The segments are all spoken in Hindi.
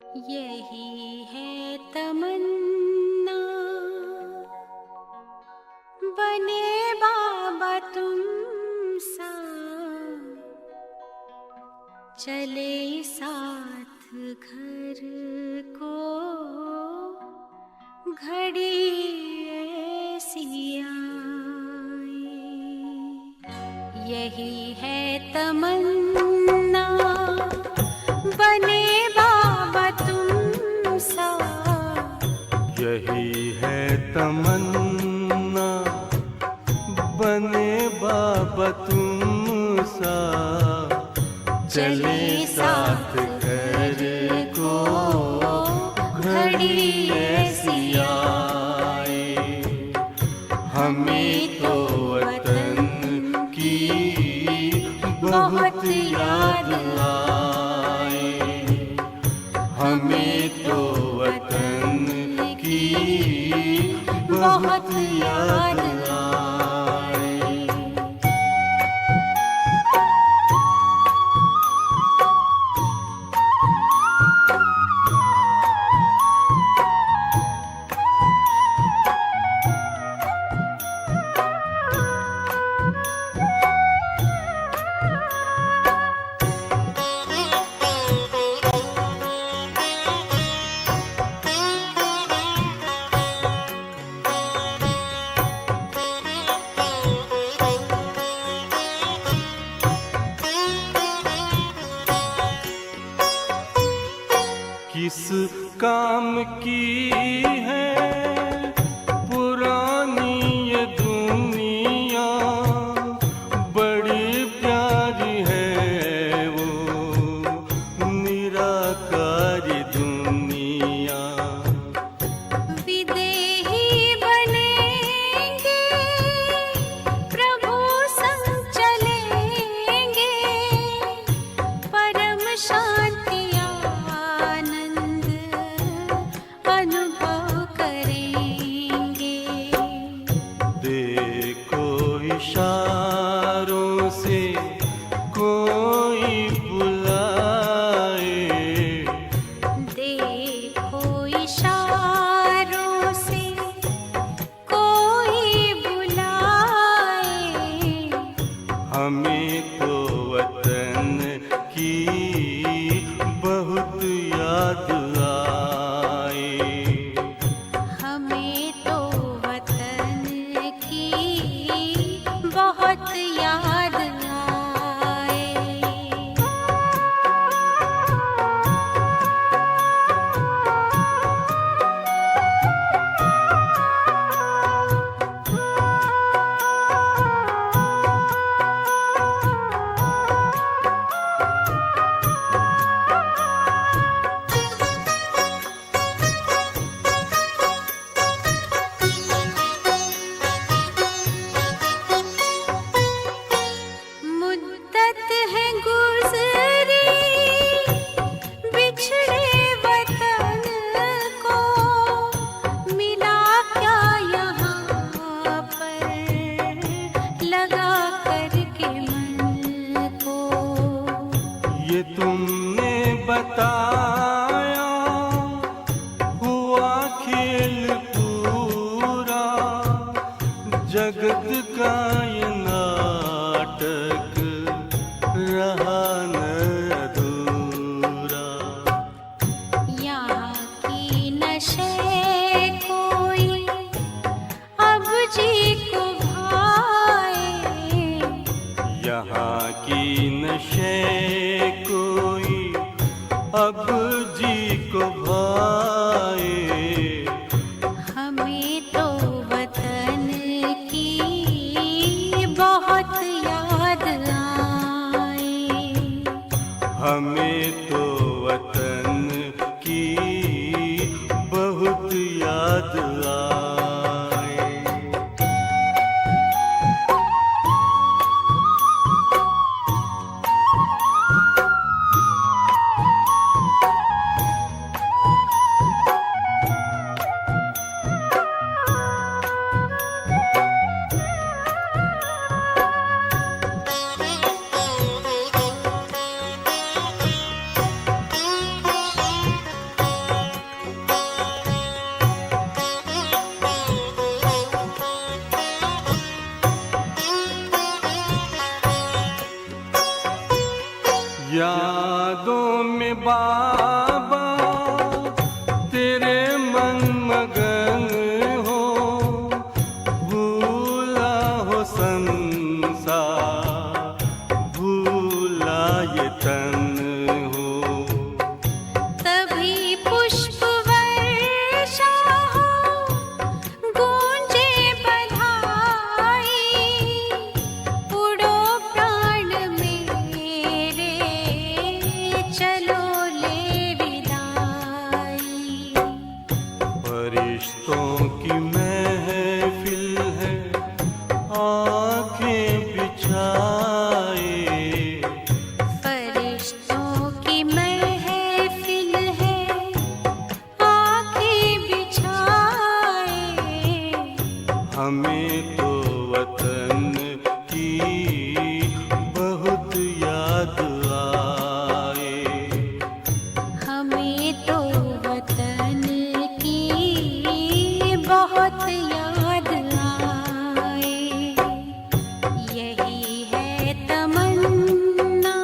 यही है तमन्ना, बने बाबा तुम सा, चले साथ घर को घड़ी ऐसी आए। यही है तमन्ना, बने बाबा तुम सा। यही है तमन्ना, बने बाबा तुम सा, चले साथ घर को घड़ी ऐसी आए। हमें तो वतन की बहुत याद आए, हमें तो वतन की बहुत याद आए। किस काम की है पुरानी ये दुनिया, बड़ी प्यारी है वो निराकारी दुनिया। विदेही बनेंगे, प्रभु संग चलेंगे, परम शांति अनुभव करेंगे। देखो इशारों से कोई बुलाए, देखो इशारों से कोई बुलाए। हमें तो वतन की बहुत याद आए, हमें तो वतन की बहुत याद आए। मुद्दत है गुज़री बिछड़े वतन को, मिला क्या यहाँ पर लगा करके मन को। ये तुमने बताया हुआ खेल पूरा, जगत का ये नाटक रहा न अधूरा। यहाँ की नशे कोई अब जी को भाए, यहाँ की नशे कोई अब जी को भाए। हमें तो वतन की बहुत याद आए, हमें तो वतन की बहुत याद आए। हमें तो वतन की बहुत याद आए। हमें तो वतन की बहुत याद आए। यही है तमन्ना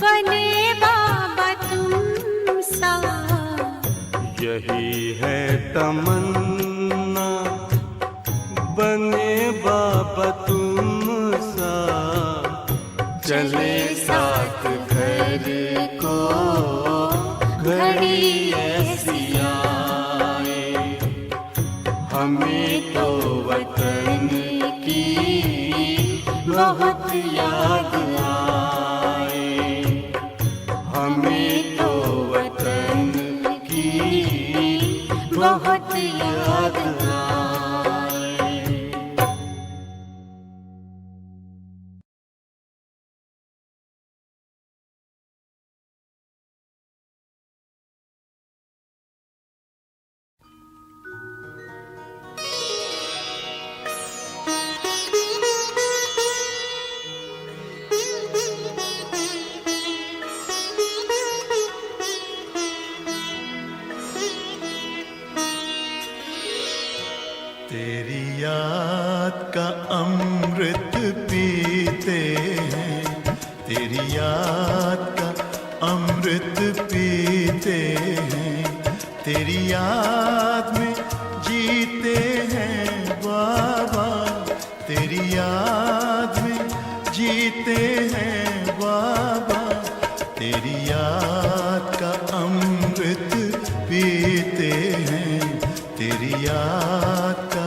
बने बाबा तुम सा। यही है तमन्ना बने बाबा तुम सा। चले साथ घर को घड़ी ऐसी आए। हमें तो वतन की बहुत याद आए। हमें तो वतन की बहुत याद आए। तेरी याद का अमृत पीते हैं, तेरी याद का अमृत पीते हैं। तेरी याद में जीते हैं बाबा, तेरी याद में जीते हैं बाबा। तेरी याद का अमृत पीते हैं, तेरी याद का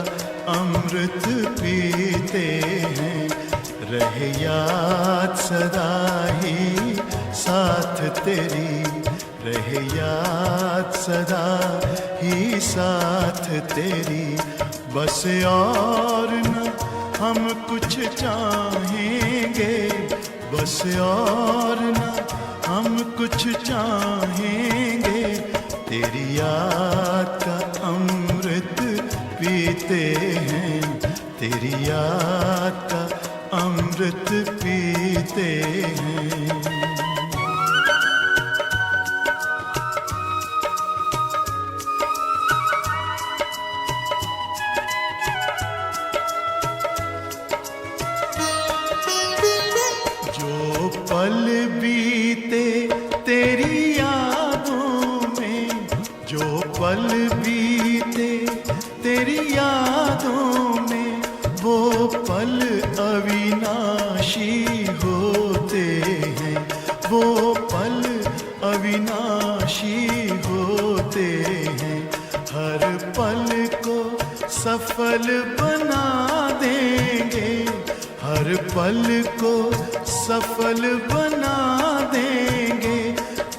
अमृत पीते हैं। रहे याद सदा ही साथ तेरी, रहे याद सदा ही साथ तेरी। बस और न हम कुछ चाहेंगे, बस और न हम कुछ चाहेंगे। तेरी याद का अमृत पीते हैं, तेरी याद का अमृत पीते हैं। जो पल बीते तेरी यादों में, जो पल बीते तेरी यादों में, वो पल अविनाशी होते हैं, वो पल अविनाशी होते हैं। हर पल को सफल बना देंगे, हर पल को सफल बना देंगे।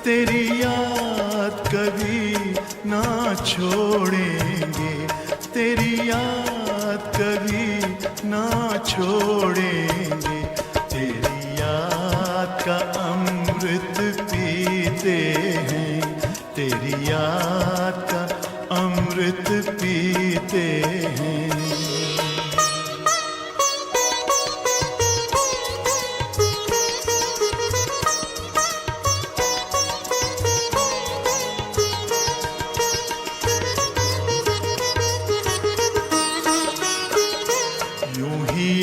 तेरी याद कभी ना छोड़ेंगे, तेरी याद कभी ना छोड़ेंगे। तेरी याद का अमृत पीते हैं, तेरी याद का अमृत पीते हैं।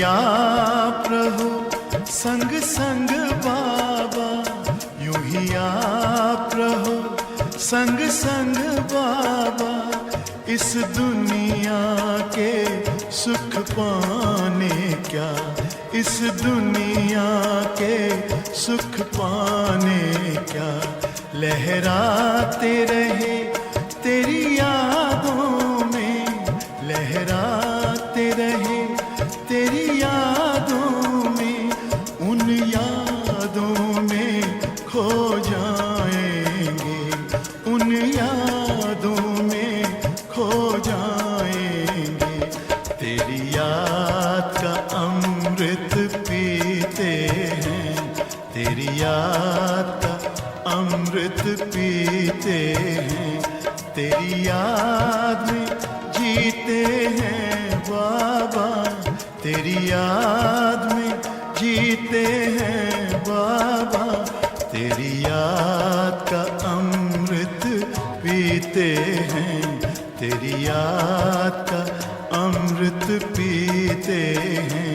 आप रहो संग संग बाबा, यूं ही आप रहो संग संग बाबा। इस दुनिया के सुख पाने क्या, इस दुनिया के सुख पाने क्या। लहराते रहे तेरी यादों में, लहराते रहे तेरी यादों में। उन यादों में खो जाएंगे, उन यादों में खो जाएंगे। तेरी याद का अमृत पीते हैं, तेरी याद का अमृत पीते हैं। तेरी याद में जीते हैं तेरी याद में जीते हैं बाबा, तेरी याद का अमृत पीते हैं, तेरी याद का अमृत पीते हैं।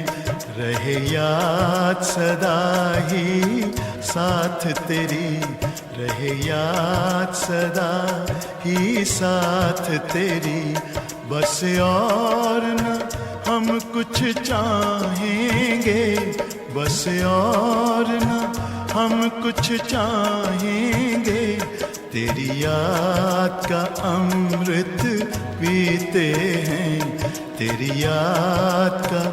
रहे याद सदा ही साथ तेरी, रहे याद सदा ही साथ तेरी। बस और न हम कुछ चाहेंगे, बस और न हम कुछ चाहेंगे, तेरी याद का अमृत पीते हैं, तेरी याद का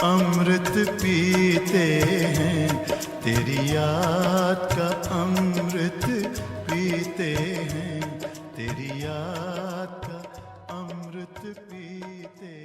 अमृत पीते हैं, तेरी याद का अमृत पीते हैं, तेरी याद का अमृत पीते हैं।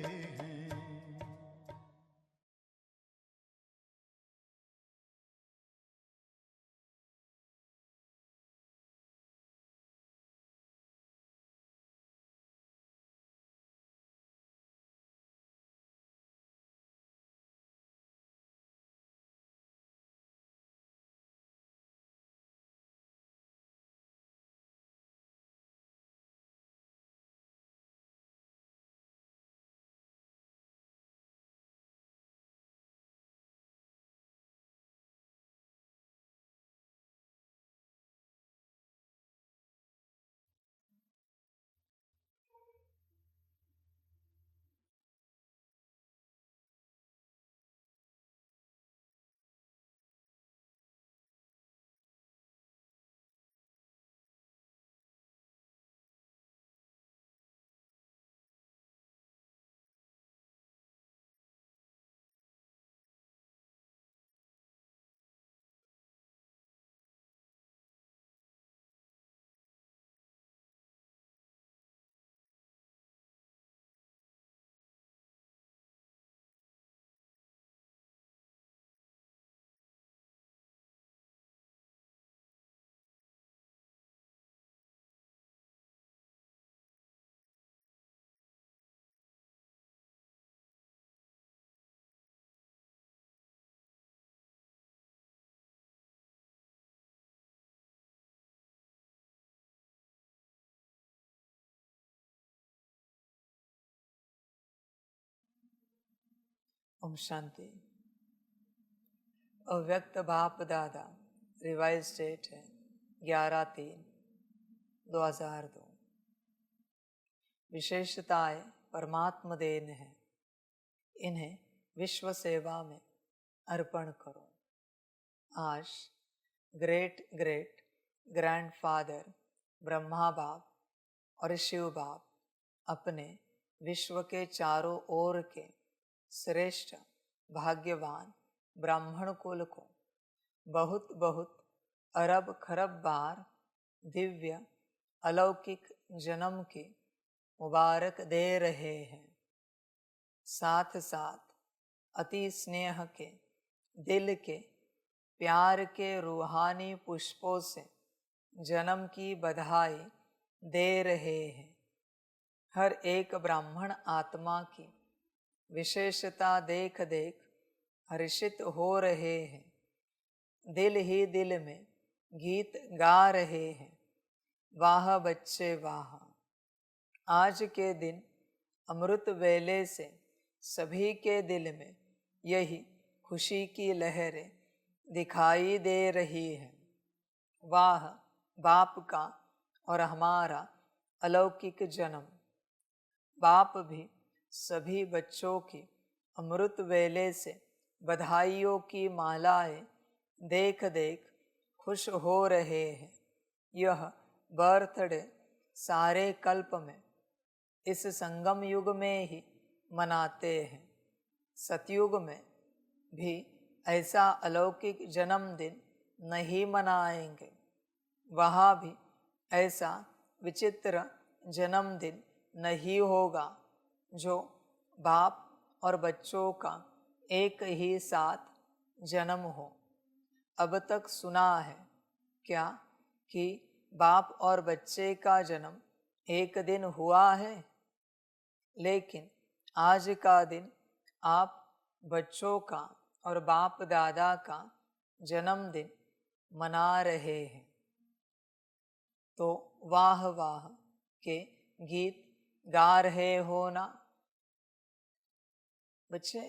ओम शांति। अव्यक्त बाप दादा रिवाइज डेट है 11/3/2002। विशेषताएं परमात्मा देन है, इन्हें विश्व सेवा में अर्पण करो। आज ग्रेट ग्रेट ग्रैंडफादर ब्रह्मा बाप और शिव बाप अपने विश्व के चारों ओर के श्रेष्ठ भाग्यवान ब्राह्मण कुल को बहुत बहुत अरब खरब बार दिव्य अलौकिक जन्म की मुबारक दे रहे हैं। साथ साथ अति स्नेह के दिल के प्यार के रूहानी पुष्पों से जन्म की बधाई दे रहे हैं। हर एक ब्राह्मण आत्मा की विशेषता देख देख हर्षित हो रहे हैं, दिल ही दिल में गीत गा रहे हैं, वाह बच्चे वाह। आज के दिन अमृत वेले से सभी के दिल में यही खुशी की लहरें दिखाई दे रही है। वाह बाप का और हमारा अलौकिक जन्म। बाप भी सभी बच्चों की अमृत वेले से बधाइयों की मालाएं देख देख खुश हो रहे हैं। यह बर्थडे सारे कल्प में इस संगम युग में ही मनाते हैं। सतयुग में भी ऐसा अलौकिक जन्मदिन नहीं मनाएंगे, वहाँ भी ऐसा विचित्र जन्मदिन नहीं होगा जो बाप और बच्चों का एक ही साथ जन्म हो। अब तक सुना है क्या कि बाप और बच्चे का जन्म एक दिन हुआ है? लेकिन आज का दिन आप बच्चों का और बाप दादा का जन्मदिन मना रहे हैं, तो वाह वाह के गीत गा रहे हो ना। बच्चे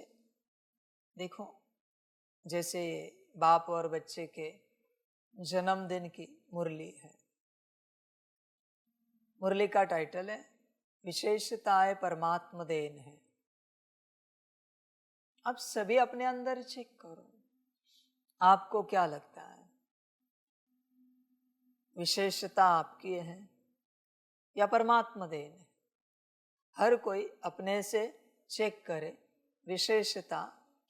देखो, जैसे बाप और बच्चे के जन्मदिन की मुरली है। मुरली का टाइटल है विशेषताएं परमात्मा देन है। अब सभी अपने अंदर चेक करो, आपको क्या लगता है विशेषता आपकी है या परमात्मा देन है? हर कोई अपने से चेक करे विशेषता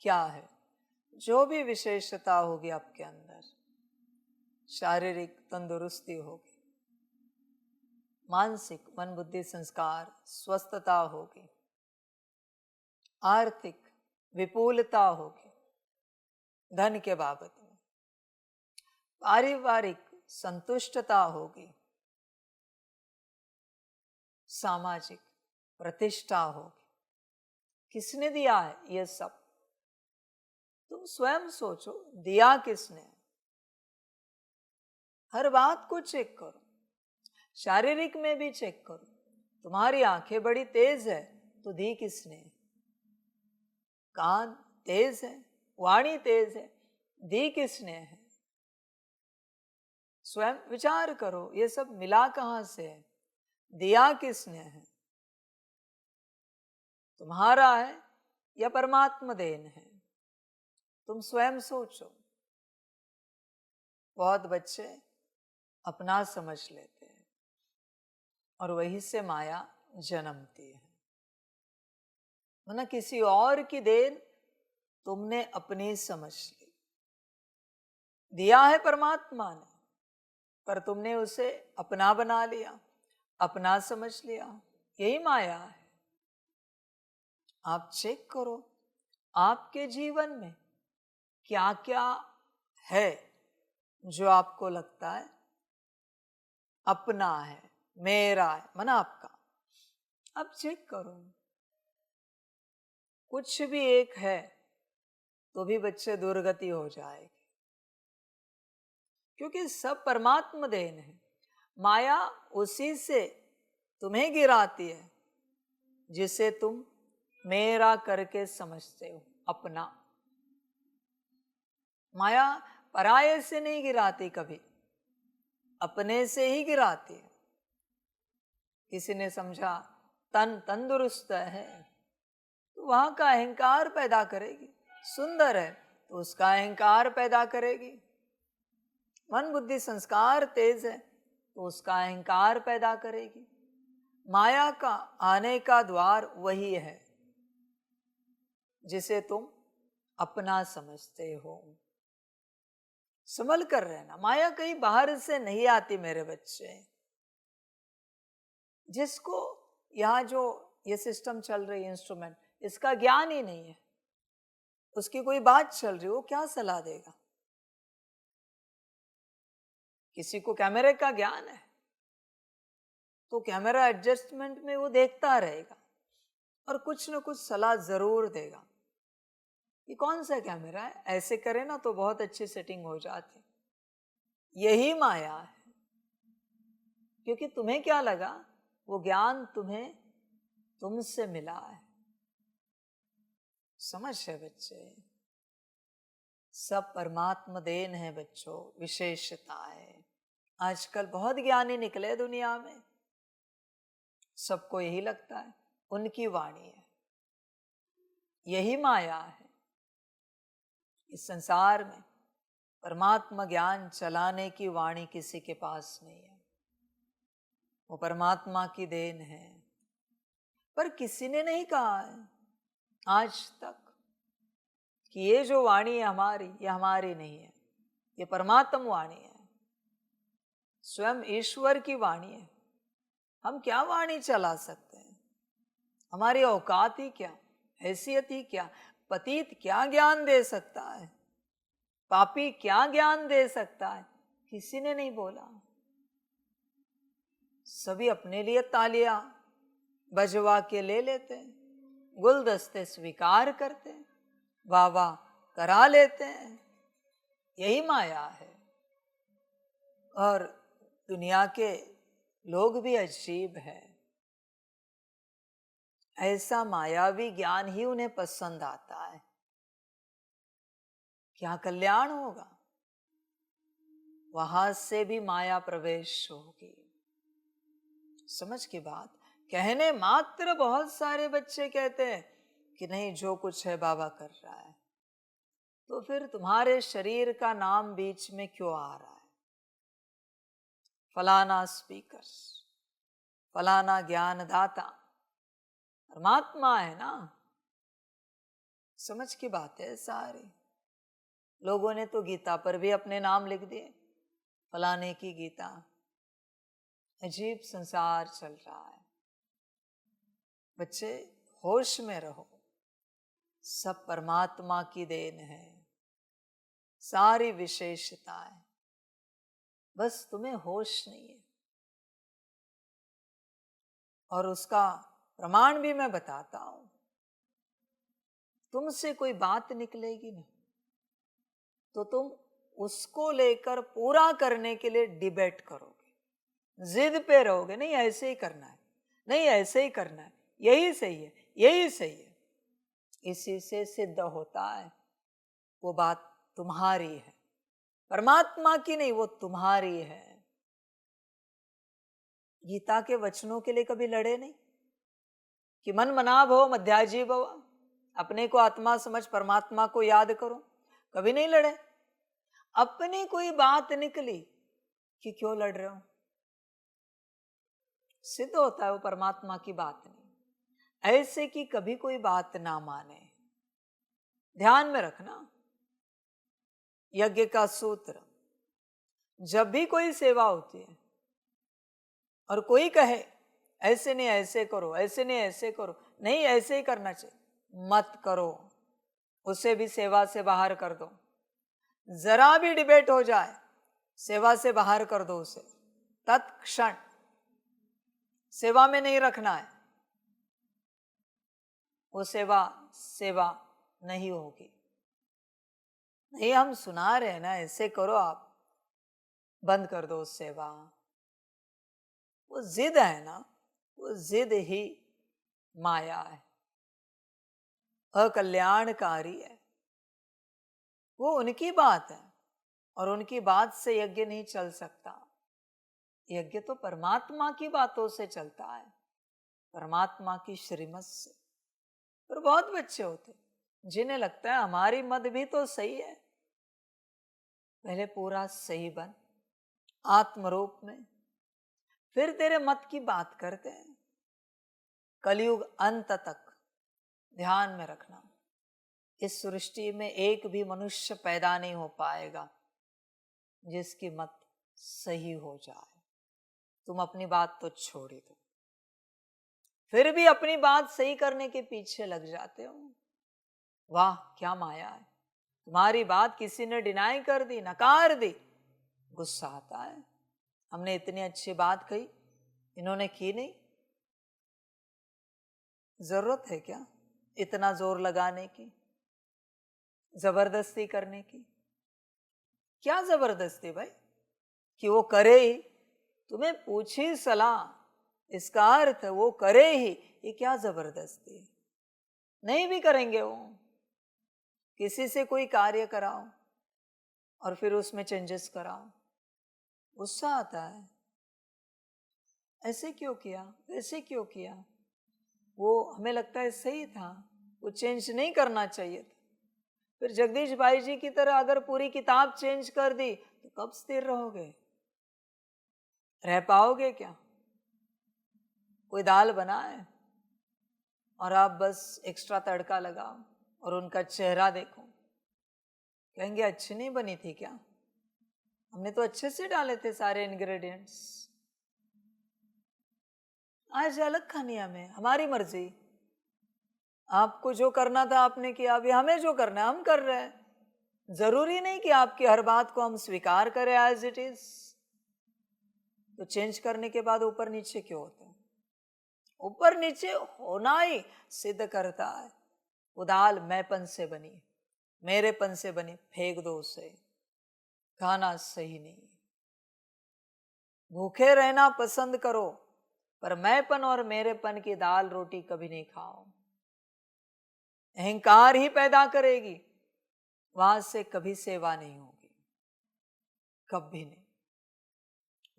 क्या है। जो भी विशेषता होगी आपके अंदर, शारीरिक तंदुरुस्ती होगी, मानसिक मन बुद्धि संस्कार स्वस्थता होगी, आर्थिक विपुलता होगी धन के बाबत में, पारिवारिक संतुष्टता होगी, सामाजिक प्रतिष्ठा होगी। किसने दिया है ये सब? तुम स्वयं सोचो, दिया किसने? हर बात को चेक करो, शारीरिक में भी चेक करो। तुम्हारी आंखें बड़ी तेज है तो दी किसने? कान तेज है, वाणी तेज है, दी किसने है? स्वयं विचार करो, ये सब मिला कहां से है? दिया किसने है? तुम्हारा है या परमात्मा देन है? तुम स्वयं सोचो। बहुत बच्चे अपना समझ लेते हैं और वहीं से माया जन्मती है। वरना किसी और की देन तुमने अपनी समझ ली। दिया है परमात्मा ने, पर तुमने उसे अपना बना लिया, अपना समझ लिया। यही माया है। आप चेक करो आपके जीवन में क्या क्या है जो आपको लगता है अपना है, मेरा है, माना आपका। अब चेक करो, कुछ भी एक है तो भी बच्चे दुर्गति हो जाएगी, क्योंकि सब परमात्मा देन है। माया उसी से तुम्हें गिराती है जिसे तुम मेरा करके समझते हो, अपना। माया पराये से नहीं गिराती, कभी अपने से ही गिराती है। किसी ने समझा तन तंदुरुस्त है तो वहां का अहंकार पैदा करेगी, सुंदर है तो उसका अहंकार पैदा करेगी, मन बुद्धि संस्कार तेज है तो उसका अहंकार पैदा करेगी। माया का आने का द्वार वही है जिसे तुम अपना समझते हो। संभल कर रहना, माया कहीं बाहर से नहीं आती मेरे बच्चे। जिसको यहाँ जो ये सिस्टम चल रही है, इंस्ट्रूमेंट, इसका ज्ञान ही नहीं है, उसकी कोई बात चल रही, वो क्या सलाह देगा? किसी को कैमरे का ज्ञान है तो कैमरा एडजस्टमेंट में वो देखता रहेगा और कुछ न कुछ सलाह जरूर देगा। ये कौन सा कैमरा है, ऐसे करे ना तो बहुत अच्छी सेटिंग हो जाती। यही माया है, क्योंकि तुम्हें क्या लगा वो ज्ञान तुम्हें तुमसे मिला है। समझ है बच्चे, सब परमात्मा देन है बच्चों, विशेषता है। आजकल बहुत ज्ञानी निकले दुनिया में, सबको यही लगता है उनकी वाणी है। यही माया है। इस संसार में परमात्मा ज्ञान चलाने की वाणी किसी के पास नहीं है, वो परमात्मा की देन है। पर किसी ने नहीं कहा है आज तक कि ये जो वाणी है हमारी, ये हमारी नहीं है, ये परमात्मा वाणी है, स्वयं ईश्वर की वाणी है। हम क्या वाणी चला सकते हैं? हमारी औकात ही क्या, हैसियत ही क्या? पतित क्या ज्ञान दे सकता है? पापी क्या ज्ञान दे सकता है? किसी ने नहीं बोला। सभी अपने लिए तालियां बजवा के ले लेते हैं, गुलदस्ते स्वीकार करते हैं, वाह वाह करा लेते हैं, यही माया है। और दुनिया के लोग भी अजीब है, ऐसा मायावी ज्ञान ही उन्हें पसंद आता है। क्या कल्याण होगा, वहां से भी माया प्रवेश होगी। समझ की बात, कहने मात्र बहुत सारे बच्चे कहते हैं कि नहीं जो कुछ है बाबा कर रहा है, तो फिर तुम्हारे शरीर का नाम बीच में क्यों आ रहा है? फलाना स्पीकर, फलाना ज्ञानदाता, परमात्मा है ना। समझ की बात है सारी। लोगों ने तो गीता पर भी अपने नाम लिख दिए, फलाने की गीता। अजीब संसार चल रहा है। बच्चे होश में रहो, सब परमात्मा की देन है, सारी विशेषताएं, बस तुम्हें होश नहीं है। और उसका प्रमाण भी मैं बताता हूं। तुमसे कोई बात निकलेगी ना, तो तुम उसको लेकर पूरा करने के लिए डिबेट करोगे, जिद पे रहोगे, नहीं ऐसे ही करना है, नहीं ऐसे ही करना है, यही सही है, यही सही है। इसी से सिद्ध होता है वो बात तुम्हारी है, परमात्मा की नहीं, वो तुम्हारी है। गीता के वचनों के लिए कभी लड़े नहीं कि मन मना भव मध्याजी भव, अपने को आत्मा समझ परमात्मा को याद करो, कभी नहीं लड़े। अपनी कोई बात निकली कि क्यों लड़ रहे हो, सिद्ध होता है वो परमात्मा की बात नहीं। ऐसे कि कभी कोई बात ना माने। ध्यान में रखना, यज्ञ का सूत्र, जब भी कोई सेवा होती है और कोई कहे ऐसे नहीं ऐसे करो, ऐसे नहीं ऐसे करो, नहीं ऐसे ही करना चाहिए, मत करो, उसे भी सेवा से बाहर कर दो। जरा भी डिबेट हो जाए, सेवा से बाहर कर दो उसे, तत्क्षण। सेवा में नहीं रखना है, वो सेवा नहीं होगी। नहीं, हम सुना रहे हैं ना, ऐसे करो, आप बंद कर दो सेवा। वो जिद है ना, वो जिद ही माया है, अकल्याणकारी है। वो उनकी बात है और उनकी बात से यज्ञ नहीं चल सकता। यज्ञ तो परमात्मा की बातों से चलता है, परमात्मा की श्रीमत से। पर बहुत बच्चे होते जिन्हें लगता है हमारी मत भी तो सही है। पहले पूरा सही बन आत्मरूप में, फिर तेरे मत की बात करते हैं। कलयुग अंत तक ध्यान में रखना, इस सृष्टि में एक भी मनुष्य पैदा नहीं हो पाएगा जिसकी मत सही हो जाए। तुम अपनी बात तो छोड़ ही दो, फिर भी अपनी बात सही करने के पीछे लग जाते हो। वाह क्या माया है, तुम्हारी बात किसी ने डिनाई कर दी, नकार दी, गुस्सा आता है। हमने इतनी अच्छी बात कही, इन्होंने की नहीं। जरूरत है क्या इतना जोर लगाने की, जबरदस्ती करने की? क्या जबरदस्ती भाई कि वो करे ही, तुम्हें पूछी सलाह, इसका अर्थ है वो करे ही, ये क्या जबरदस्ती है? नहीं भी करेंगे वो, किसी से कोई कार्य कराओ और फिर उसमें चेंजेस कराओ, गुस्सा आता है। ऐसे क्यों किया, वैसे क्यों किया? वो हमें लगता है सही था, वो चेंज नहीं करना चाहिए था। फिर जगदीश भाई जी की तरह अगर पूरी किताब चेंज कर दी तो कब स्थिर रहोगे? रह पाओगे क्या? कोई दाल बनाए और आप बस एक्स्ट्रा तड़का लगाओ और उनका चेहरा देखो, कहेंगे अच्छी नहीं बनी थी क्या? हमने तो अच्छे से डाले थे सारे इंग्रेडिएंट्स। आज अलग खानी हमें, हमारी मर्जी। आपको जो करना था आपने किया, अभी हमें जो करना है हम कर रहे हैं। जरूरी नहीं कि आपकी हर बात को हम स्वीकार करें एज इट इज। तो चेंज करने के बाद ऊपर नीचे क्यों होता है? ऊपर नीचे होना ही सिद्ध करता है वो दाल मैंपन से बनी है, मेरेपन से बनी, फेंक दो उसे, खाना सही नहीं। भूखे रहना पसंद करो, पर मैंपन और मेरेपन की दाल रोटी कभी नहीं खाओ। अहंकार ही पैदा करेगी, वहां से कभी सेवा नहीं होगी, कभी नहीं।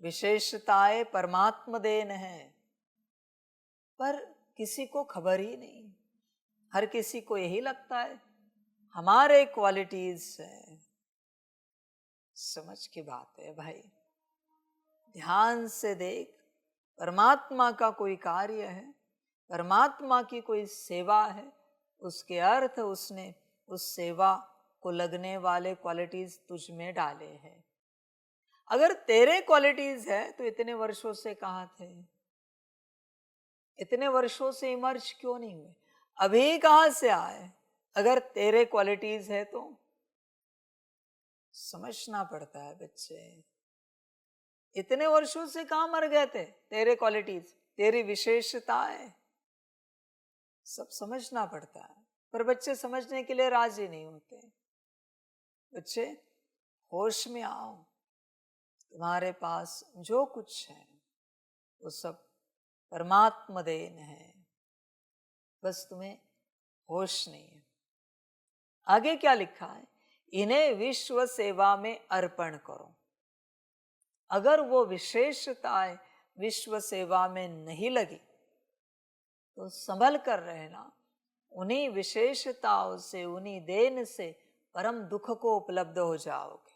विशेषताएं परमात्मा देन है, पर किसी को खबर ही नहीं। हर किसी को यही लगता है हमारे क्वालिटीज है। समझ की बात है भाई, ध्यान से देख, परमात्मा का कोई कार्य है, परमात्मा की कोई सेवा है, उसके अर्थ उसने उस सेवा को लगने वाले क्वालिटीज तुझ में डाले हैं। अगर तेरे क्वालिटीज है तो इतने वर्षों से कहाँ थे? इतने वर्षों से इमर्ज क्यों नहीं हुए? अभी कहां से आए? अगर तेरे क्वालिटीज है तो समझना पड़ता है बच्चे। इतने वर्षों से कहां मर गए थे? तेरे क्वालिटीज, तेरी विशेषताएं, सब समझना पड़ता है, पर बच्चे समझने के लिए राजी नहीं होते। बच्चे होश में आओ, तुम्हारे पास जो कुछ है वो सब परमात्मा देन है, बस तुम्हें होश नहीं है। आगे क्या लिखा है? इन्हें विश्व सेवा में अर्पण करो। अगर वो विशेषताएं विश्व सेवा में नहीं लगी तो संभल कर रहना, उन्हीं विशेषताओं से, उन्हीं देन से परम दुख को उपलब्ध हो जाओगे।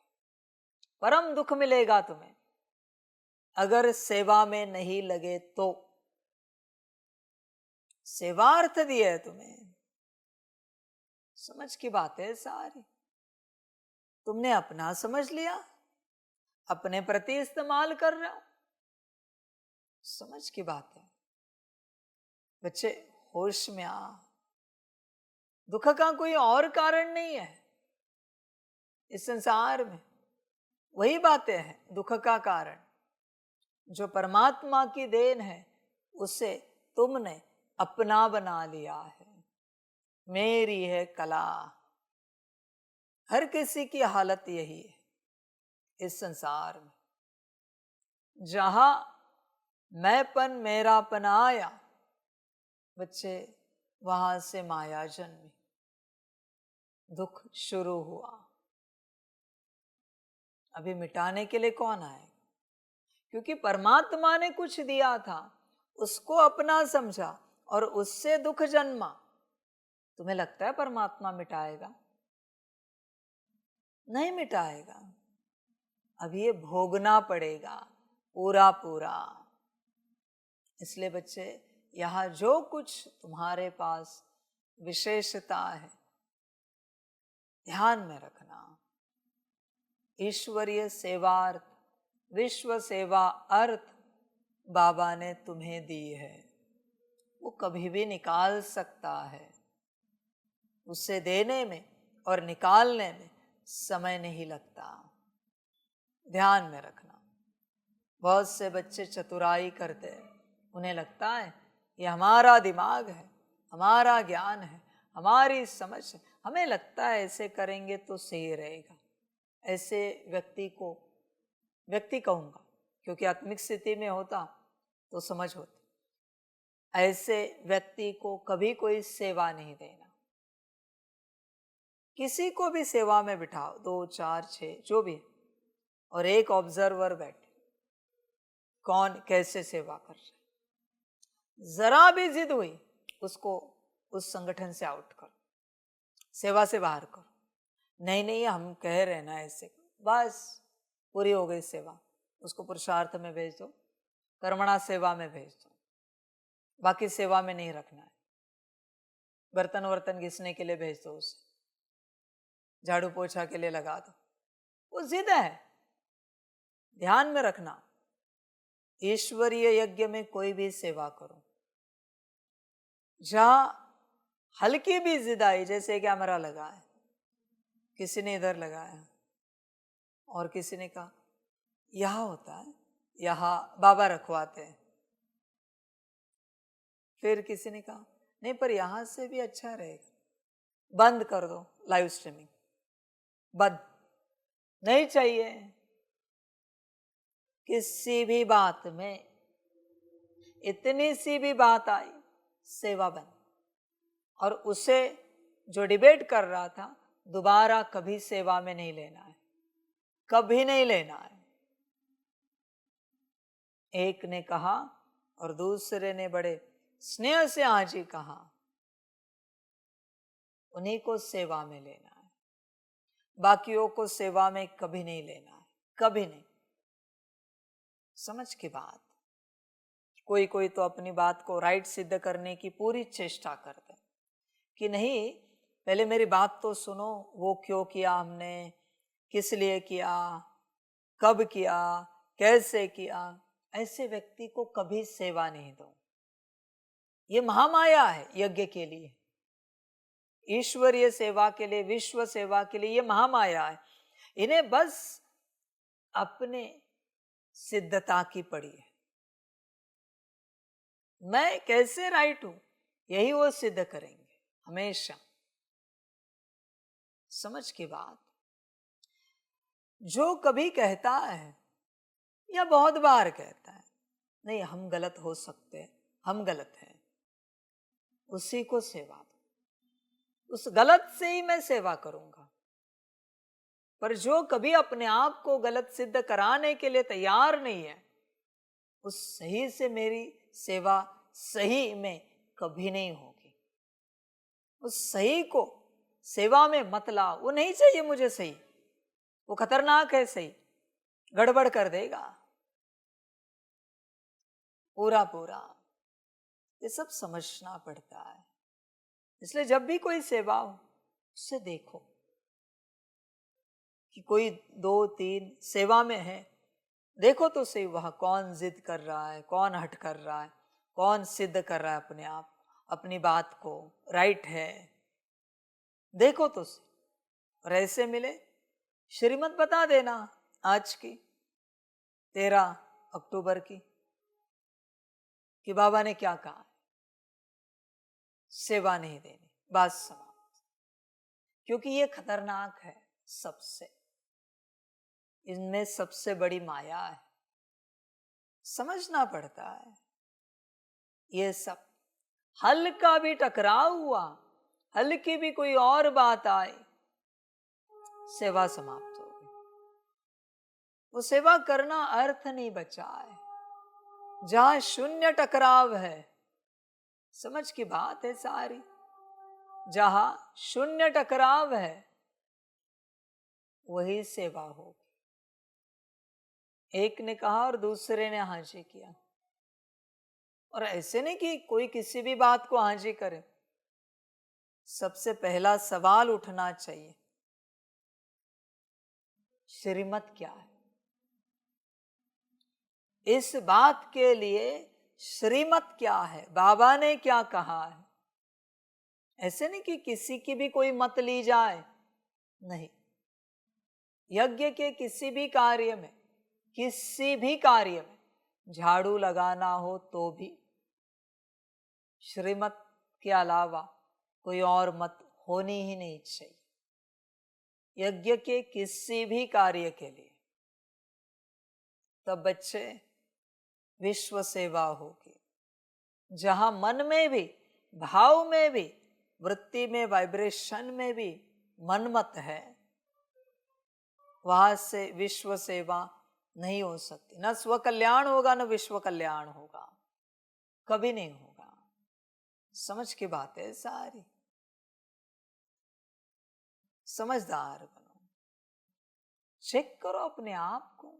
परम दुख मिलेगा तुम्हें अगर सेवा में नहीं लगे तो। सेवार्थ दिए तुम्हें, समझ की बात है सारी। तुमने अपना समझ लिया, अपने प्रति इस्तेमाल कर रहे हो, समझ की बात है। बच्चे होश में आ, दुख का कोई और कारण नहीं है इस संसार में, वही बातें हैं दुख का कारण। जो परमात्मा की देन है उसे तुमने अपना बना लिया है। मेरी है कला। हर किसी की हालत यही है इस संसार में। जहां मैंपन मेरापन आया बच्चे, वहां से माया जन्मी, दुख शुरू हुआ। अभी मिटाने के लिए कौन आएगा? क्योंकि परमात्मा ने कुछ दिया था, उसको अपना समझा और उससे दुख जन्मा। तुम्हें लगता है परमात्मा मिटाएगा? नहीं मिटाएगा। अभी ये भोगना पड़ेगा पूरा पूरा। इसलिए बच्चे, यहां जो कुछ तुम्हारे पास विशेषता है ध्यान में रखना। ईश्वरीय सेवार्थ, विश्व सेवा अर्थ बाबा ने तुम्हें दी है, वो कभी भी निकाल सकता है। उसे देने में और निकालने में समय नहीं लगता, ध्यान में रखना। बहुत से बच्चे चतुराई करते हैं, उन्हें लगता है ये हमारा दिमाग है, हमारा ज्ञान है, हमारी समझ है, हमें लगता है ऐसे करेंगे तो सही रहेगा। ऐसे व्यक्ति कहूंगा क्योंकि आत्मिक स्थिति में होता तो समझ होती। ऐसे व्यक्ति को कभी कोई सेवा नहीं देना। किसी को भी सेवा में बिठाओ, 2, 4, 6 जो भी, और एक ऑब्जर्वर बैठे, कौन कैसे सेवा कर रहा है। जरा भी जिद हुई उसको उस संगठन से आउट करो, सेवा से बाहर करो। नहीं हम कह रहे ना ऐसे, बस पूरी हो गई सेवा, उसको पुरुषार्थ में भेज दो, कर्मणा सेवा में भेज दो, बाकी सेवा में नहीं रखना है। बर्तन वर्तन घिसने के लिए भेज दो उसे, झाड़ू पोछा के लिए लगा दो, वो जिद है। ध्यान में रखना, ईश्वरीय यज्ञ में कोई भी सेवा करो, जहां हल्की भी जिद आई, जैसे कैमरा लगा है, किसी ने इधर लगाया और किसी ने कहा यहां होता है, यहां बाबा रखवाते हैं, फिर किसी ने कहा नहीं पर यहां से भी अच्छा रहेगा, बंद कर दो लाइव स्ट्रीमिंग, बंद नहीं चाहिए। किसी भी बात में इतनी सी भी बात आई, सेवा बंद। और उसे जो डिबेट कर रहा था, दोबारा कभी सेवा में नहीं लेना है, कभी नहीं लेना है। एक ने कहा और दूसरे ने बड़े स्नेह से हाँ जी कहा, उन्हीं को सेवा में लेना है, बाकियों को सेवा में कभी नहीं लेना है, कभी नहीं। समझ की बात। कोई कोई तो अपनी बात को राइट सिद्ध करने की पूरी चेष्टा करते कि नहीं, पहले मेरी बात तो सुनो, वो क्यों किया हमने, किस लिए किया, कब किया, कैसे किया। ऐसे व्यक्ति को कभी सेवा नहीं दो। ये महामाया है यज्ञ के लिए, ईश्वरीय सेवा के लिए, विश्व सेवा के लिए। ये महामाया है। इन्हें बस अपने सिद्धता की पड़ी है, मैं कैसे राइट हूं, यही वो सिद्ध करेंगे हमेशा। समझ की बात। जो कभी कहता है या बहुत बार कहता है नहीं हम गलत हो सकते हैं, हम गलत हैं, उसी को सेवा दो। उस गलत से ही मैं सेवा करूंगा। पर जो कभी अपने आप को गलत सिद्ध कराने के लिए तैयार नहीं है, उस सही से मेरी सेवा सही में कभी नहीं होगी। उस सही को सेवा में मत लाओ। वो नहीं चाहिए मुझे सही, वो खतरनाक है सही, गड़बड़ कर देगा पूरा पूरा। ये सब समझना पड़ता है। इसलिए जब भी कोई सेवा हो, उससे देखो कि कोई 2-3 सेवा में है, देखो तो सही वह कौन जिद कर रहा है, कौन हट कर रहा है, कौन सिद्ध कर रहा है अपने आप, अपनी बात को राइट है, देखो तो सही। और ऐसे मिले श्रीमत बता देना आज की 13 अक्टूबर की कि बाबा ने क्या कहा, सेवा नहीं देनी, बात समाप्त। क्योंकि ये खतरनाक है सबसे, इनमें सबसे बड़ी माया है, समझना पड़ता है। ये सब हल्का भी टकराव हुआ, हल्की भी कोई और बात आई, सेवा समाप्त हो गई। वो सेवा करना अर्थ नहीं बचा है। जहां शून्य टकराव है, समझ की बात है सारी, जहां शून्य टकराव है वही सेवा होगी। एक ने कहा और दूसरे ने हाजी किया। और ऐसे नहीं कि कोई किसी भी बात को हाजी करे। सबसे पहला सवाल उठना चाहिए, श्रीमत क्या है, इस बात के लिए श्रीमत क्या है, बाबा ने क्या कहा है। ऐसे नहीं कि किसी की भी कोई मत ली जाए, नहीं। यज्ञ के किसी भी कार्य में, किसी भी कार्य में झाड़ू लगाना हो तो भी श्रीमत के अलावा कोई और मत होनी ही नहीं चाहिए। यज्ञ के किसी भी कार्य के लिए तब बच्चे विश्व सेवा होगी, जहां मन में भी, भाव में भी, वृत्ति में, वाइब्रेशन में भी मनमत है, वहां से विश्व सेवा नहीं हो सकती। न स्व कल्याण होगा, न विश्व कल्याण होगा, कभी नहीं होगा। समझ की बात है सारी। समझदार बनो, चेक करो अपने आप को।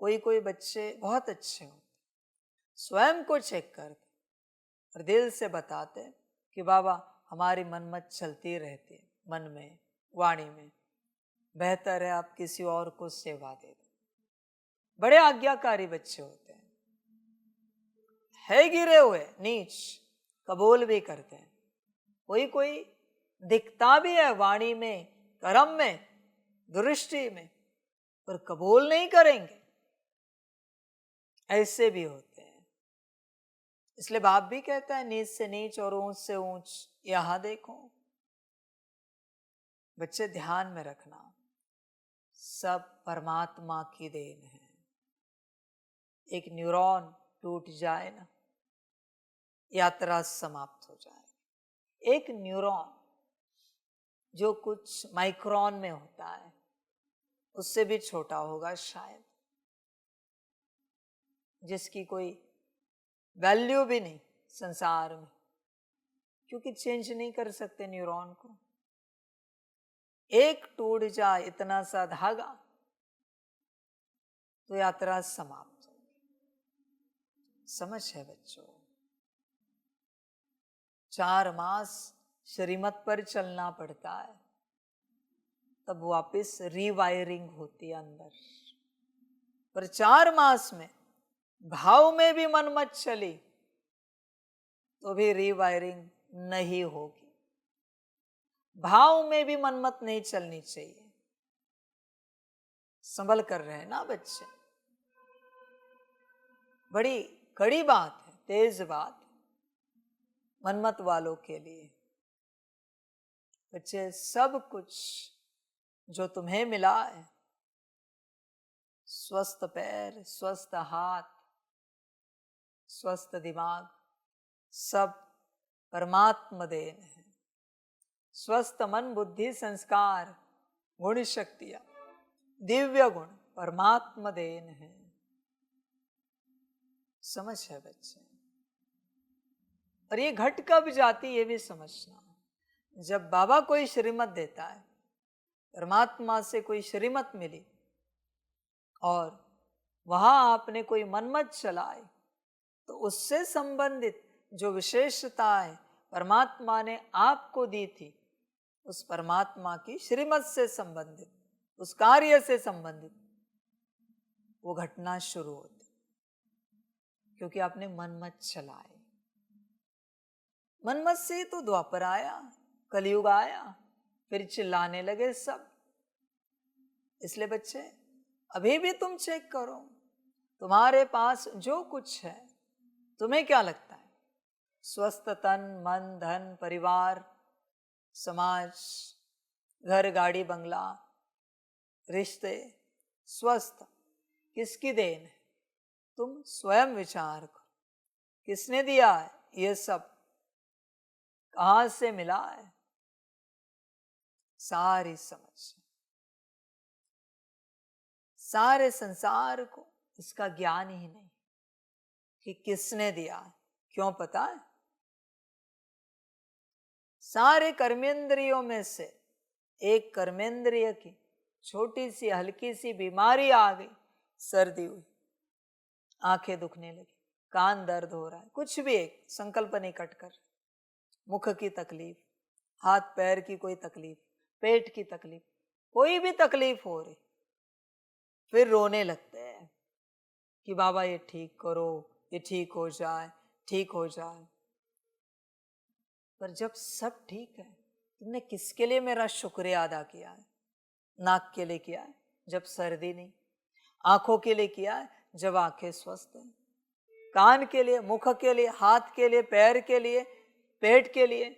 कोई कोई बच्चे बहुत अच्छे होते, स्वयं को चेक करते और दिल से बताते कि बाबा हमारी मनमत चलती रहती है, मन में, वाणी में, बेहतर है आप किसी और को सेवा दे दो। बड़े आज्ञाकारी बच्चे होते हैं, है गिरे हुए नीच, कबूल भी करते हैं। कोई कोई दिखता भी है वाणी में, कर्म में, दृष्टि में, पर कबूल नहीं करेंगे, ऐसे भी होते हैं। इसलिए बाप भी कहता है नीच से नीच और ऊंच से ऊंच यहां देखो। बच्चे ध्यान में रखना, सब परमात्मा की देन है। एक न्यूरॉन टूट जाए ना, यात्रा समाप्त हो जाए। एक न्यूरॉन जो कुछ माइक्रोन में होता है, उससे भी छोटा होगा शायद, जिसकी कोई वैल्यू भी नहीं संसार में, क्योंकि चेंज नहीं कर सकते न्यूरॉन को। एक टूट जाए इतना सा धागा तो यात्रा समाप्त हो। समझ है बच्चों? 4 मास श्रीमत पर चलना पड़ता है, तब वापस रीवायरिंग होती है अंदर। पर 4 मास में भाव में भी मन मत चली तो भी रीवायरिंग नहीं होगी। भाव में भी मनमत नहीं चलनी चाहिए। संभल कर रहे ना बच्चे, बड़ी कड़ी बात है, तेज बात है मनमत वालों के लिए। बच्चे, सब कुछ जो तुम्हें मिला है, स्वस्थ पैर, स्वस्थ हाथ, स्वस्थ दिमाग, सब परमात्मा देन है। स्वस्थ मन, बुद्धि, संस्कार, गुण शक्तियां, दिव्य गुण परमात्मा देन है। समझ है बच्चे? और ये घट कब जाती ये भी समझना। जब बाबा कोई श्रीमत देता है, परमात्मा से कोई श्रीमत मिली और वहां आपने कोई मनमत चलाए, तो उससे संबंधित जो विशेषताएं परमात्मा ने आपको दी थी, उस परमात्मा की श्रीमत से संबंधित, उस कार्य से संबंधित वो घटना शुरू होती, क्योंकि आपने मनमत चलाए। मनमत से तो द्वापर आया, कलयुग आया, फिर चिल्लाने लगे सब। इसलिए बच्चे, अभी भी तुम चेक करो, तुम्हारे पास जो कुछ है, तुम्हें क्या लगता है? स्वस्थ तन, मन, धन, परिवार, समाज, घर, गाड़ी, बंगला, रिश्ते, स्वस्थ किसकी देन है? तुम स्वयं विचार करो, किसने दिया है ये सब? कहां से मिला है? सारी समझ, सारे संसार को इसका ज्ञान ही नहीं कि किसने दिया है। क्यों पता है? सारे कर्मेंद्रियों में से एक कर्मेंद्रिय की छोटी सी हल्की सी बीमारी आ गई, सर्दी हुई, आंखें दुखने लगी, कान दर्द हो रहा है, कुछ भी एक संकल्प नहीं कट कर, मुख की तकलीफ, हाथ पैर की कोई तकलीफ, पेट की तकलीफ, कोई भी तकलीफ हो रही, फिर रोने लगते हैं कि बाबा ये ठीक करो, ये ठीक हो जाए, ठीक हो जाए। पर जब सब ठीक है, तुमने किसके लिए मेरा शुक्रिया अदा किया है? नाक के लिए किया है जब सर्दी नहीं, आंखों के लिए किया है जब आंखें स्वस्थ हैं, कान के लिए, मुख के लिए, हाथ के लिए, पैर के लिए, पेट के लिए,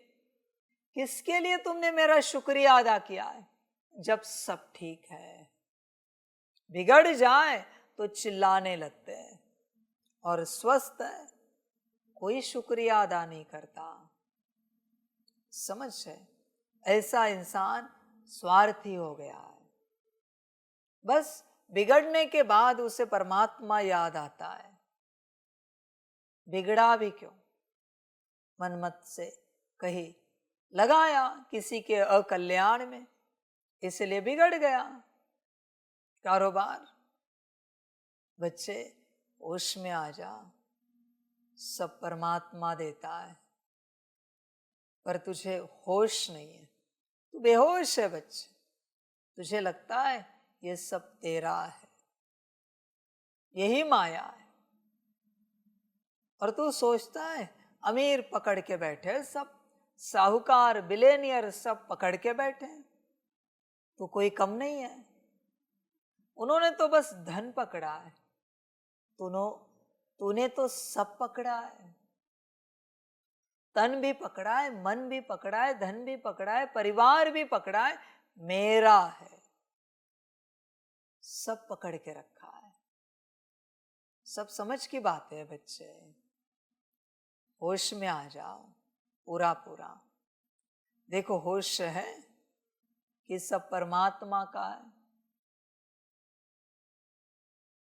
किसके लिए तुमने मेरा शुक्रिया अदा किया है जब सब ठीक है? बिगड़ जाए तो चिल्लाने लगते हैं, और स्वस्थ है कोई शुक्रिया अदा नहीं करता। समझ है? ऐसा इंसान स्वार्थी हो गया है। बस बिगड़ने के बाद उसे परमात्मा याद आता है। बिगड़ा भी क्यों? मनमत से कहीं लगाया किसी के अकल्याण में, इसलिए बिगड़ गया कारोबार। बच्चे, होश में आ जा, सब परमात्मा देता है, पर तुझे होश नहीं है, तू बेहोश है बच्चे। तुझे लगता है ये सब तेरा है, यही माया है, और तू सोचता है अमीर पकड़ के बैठे, सब साहूकार, बिलेनियर सब पकड़ के बैठे, तो कोई कम नहीं है। उन्होंने तो बस धन पकड़ा है, तूने तो सब पकड़ा है। तन भी पकड़ा है, मन भी पकड़ा है, धन भी पकड़ा है, परिवार भी पकड़ा है, मेरा है, सब पकड़ के रखा है। सब समझ की बात है बच्चे, होश में आ जाओ पूरा पूरा। देखो होश है कि सब परमात्मा का है।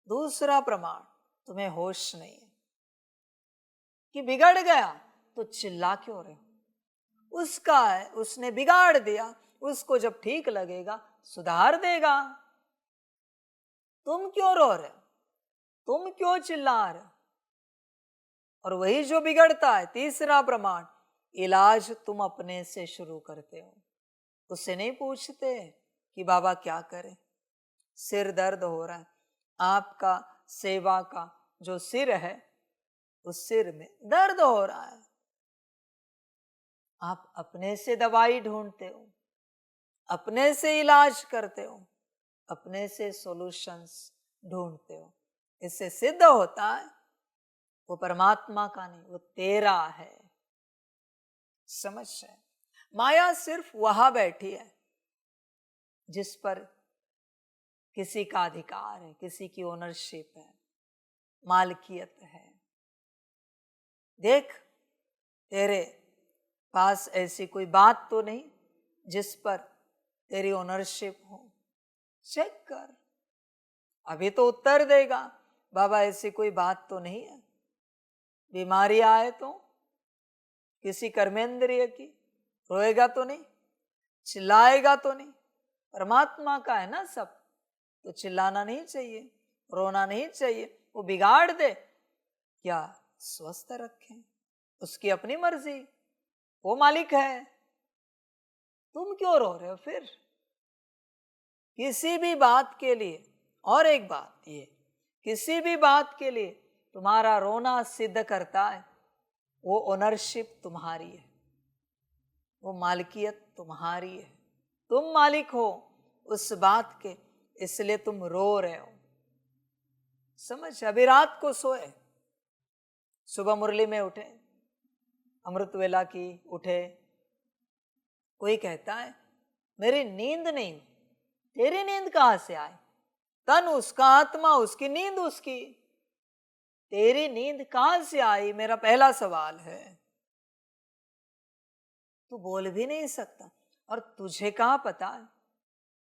दूसरा प्रमाण, तुम्हें होश नहीं है कि बिगड़ गया तो चिल्ला क्यों रहे हो? उसका है, उसने बिगाड़ दिया, उसको जब ठीक लगेगा सुधार देगा। तुम क्यों रो रहे हो? तुम क्यों चिल्ला रहे हो? और वही जो बिगड़ता है, तीसरा प्रमाण, इलाज तुम अपने से शुरू करते हो। उससे नहीं पूछते कि बाबा क्या करें, सिर दर्द हो रहा है। आपका सेवा का जो सिर है, उस सिर में दर्द हो रहा है, आप अपने से दवाई ढूंढते हो, अपने से इलाज करते हो, अपने से सॉल्यूशंस ढूंढते हो। इससे सिद्ध होता है वो परमात्मा का नहीं, वो तेरा है। समझ है? माया सिर्फ वहां बैठी है जिस पर किसी का अधिकार है, किसी की ओनरशिप है, मालकियत है। देख, तेरे पास ऐसी कोई बात तो नहीं जिस पर तेरी ओनरशिप हो। चेक कर, अभी तो उत्तर देगा, बाबा ऐसी कोई बात तो नहीं है। बीमारी आए तो किसी कर्मेंद्रिय की, रोएगा तो नहीं, चिल्लाएगा तो नहीं, परमात्मा का है ना सब, तो चिल्लाना नहीं चाहिए, रोना नहीं चाहिए। वो बिगाड़ दे क्या स्वस्थ रखे, उसकी अपनी मर्जी, वो मालिक है। तुम क्यों रो रहे हो फिर? किसी भी बात के लिए, और एक बात ये, किसी भी बात के लिए तुम्हारा रोना सिद्ध करता है वो ओनरशिप तुम्हारी है, वो मालिकियत तुम्हारी है, तुम मालिक हो उस बात के, इसलिए तुम रो रहे हो। समझ? अभी रात को सोए, सुबह मुरली में उठे, अमृत वेला की उठे, कोई कहता है मेरी नींद नहीं हुई। तेरी नींद कहां से आई? तन उसका, आत्मा उसकी, नींद उसकी। तेरी नींद कहां से आई, मेरा पहला सवाल है। तू बोल भी नहीं सकता, और तुझे कहां पता है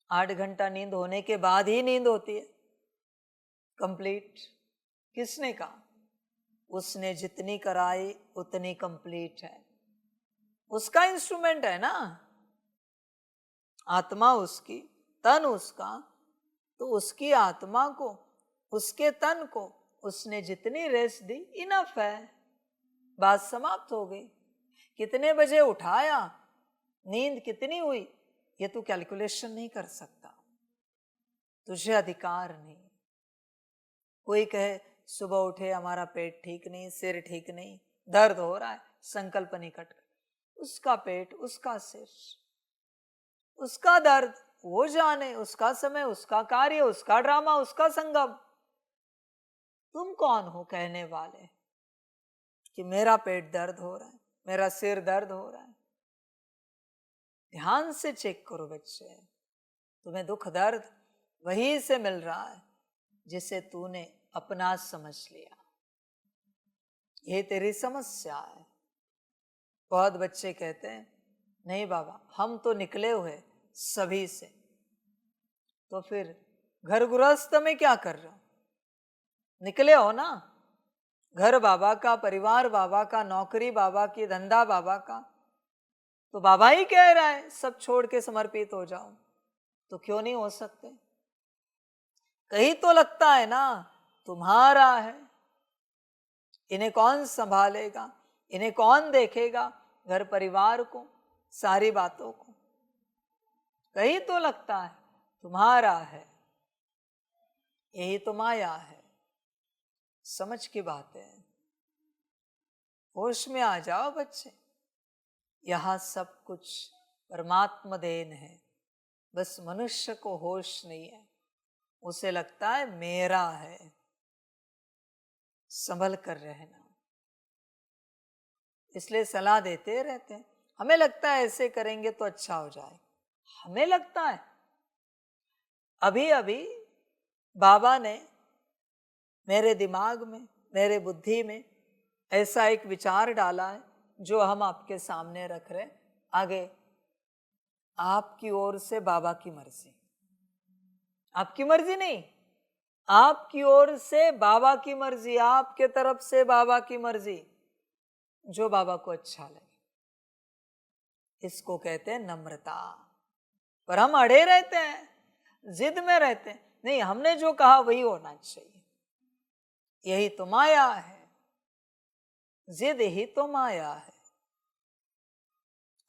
8 घंटा नींद होने के बाद ही नींद होती है कंप्लीट? किसने कहा? उसने जितनी कराई उतनी कंप्लीट है, उसका इंस्ट्रूमेंट है ना, आत्मा उसकी, तन उसका, तो उसकी आत्मा को, उसके तन को उसने जितनी रेस्ट दी इनफ है, बात समाप्त हो गई। कितने बजे उठाया, नींद कितनी हुई, ये तू कैलकुलेशन नहीं कर सकता, तुझे अधिकार नहीं। कोई कहे सुबह उठे हमारा पेट ठीक नहीं, सिर ठीक नहीं, दर्द हो रहा है, संकल्प निकट, उसका पेट, उसका सिर, उसका दर्द, वो जाने, उसका समय, उसका कार्य, उसका ड्रामा, उसका संगम। तुम कौन हो कहने वाले कि मेरा पेट दर्द हो रहा है, मेरा सिर दर्द हो रहा है? ध्यान से चेक करो बच्चे, तुम्हें दुख दर्द वही से मिल रहा है जिसे तूने अपना समझ लिया। ये तेरी समस्या है। बहुत बच्चे कहते हैं नहीं बाबा हम तो निकले हुए सभी से, तो फिर घर गृहस्थ में क्या कर रहे हो? निकले हो ना, घर बाबा का, परिवार बाबा का, नौकरी बाबा की, धंधा बाबा का, तो बाबा ही कह रहा है सब छोड़ के समर्पित हो जाओ, तो क्यों नहीं हो सकते? कहीं तो लगता है ना तुम्हारा है, इन्हें कौन संभालेगा, इन्हें कौन देखेगा, घर परिवार को, सारी बातों को। कहीं तो लगता है तुम्हारा है, यही तो माया है। समझ की बात है, होश में आ जाओ बच्चे, यहां सब कुछ परमात्मा देन है, बस मनुष्य को होश नहीं है, उसे लगता है मेरा है। संभल कर रहना, इसलिए सलाह देते रहते हैं, हमें लगता है ऐसे करेंगे तो अच्छा हो जाए, हमें लगता है। अभी अभी बाबा ने मेरे दिमाग में, मेरे बुद्धि में ऐसा एक विचार डाला है जो हम आपके सामने रख रहे हैं। आगे आपकी ओर से बाबा की मर्जी, आपकी मर्जी नहीं, आपकी ओर से बाबा की मर्जी, आपके तरफ से बाबा की मर्जी, जो बाबा को अच्छा लगे। इसको कहते हैं नम्रता। पर हम अड़े रहते हैं, जिद में रहते हैं, नहीं हमने जो कहा वही होना चाहिए। यही तो माया है, जिद ही तो माया है।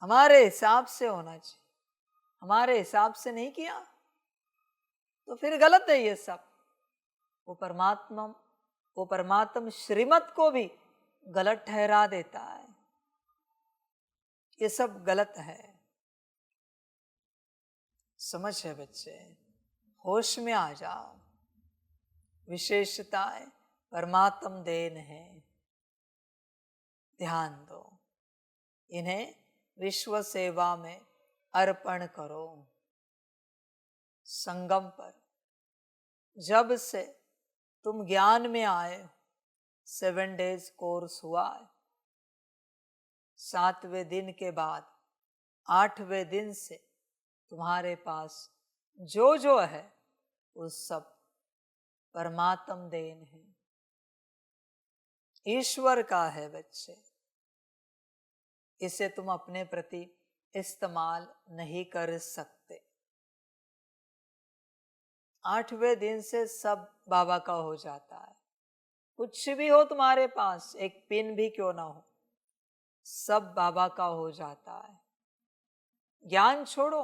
हमारे हिसाब से होना चाहिए, हमारे हिसाब से नहीं किया तो फिर गलत है ये सब। वो परमात्मा श्रीमत को भी गलत ठहरा देता है। ये सब गलत है। समझ है बच्चे, होश में आ जाओ। विशेषताएं परमात्म देन है, ध्यान दो। इन्हें विश्व सेवा में अर्पण करो। संगम पर जब से तुम ज्ञान में आए, 7 डेज कोर्स हुआ है, 7वें दिन के बाद 8वें दिन से तुम्हारे पास जो जो है वो सब परमात्म देन है, ईश्वर का है बच्चे। इसे तुम अपने प्रति इस्तेमाल नहीं कर सकते। 8वें दिन से सब बाबा का हो जाता है। कुछ भी हो तुम्हारे पास, एक पिन भी क्यों ना हो, सब बाबा का हो जाता है। ज्ञान छोड़ो,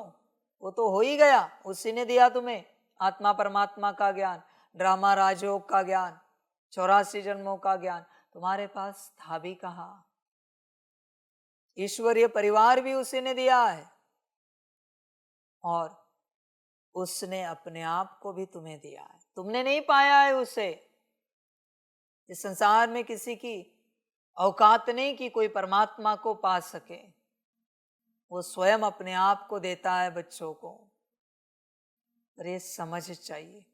वो तो हो ही गया, उसी ने दिया तुम्हें आत्मा परमात्मा का ज्ञान, ड्रामा राजयोग का ज्ञान, 84 जन्मों का ज्ञान तुम्हारे पास था भी कहाँ। ईश्वरीय परिवार भी उसी ने दिया है और उसने अपने आप को भी तुम्हें दिया है, तुमने नहीं पाया है उसे। इस संसार में किसी की औकात नहीं कि कोई परमात्मा को पा सके। वो स्वयं अपने आप को देता है बच्चों को। पर ये समझ चाहिए,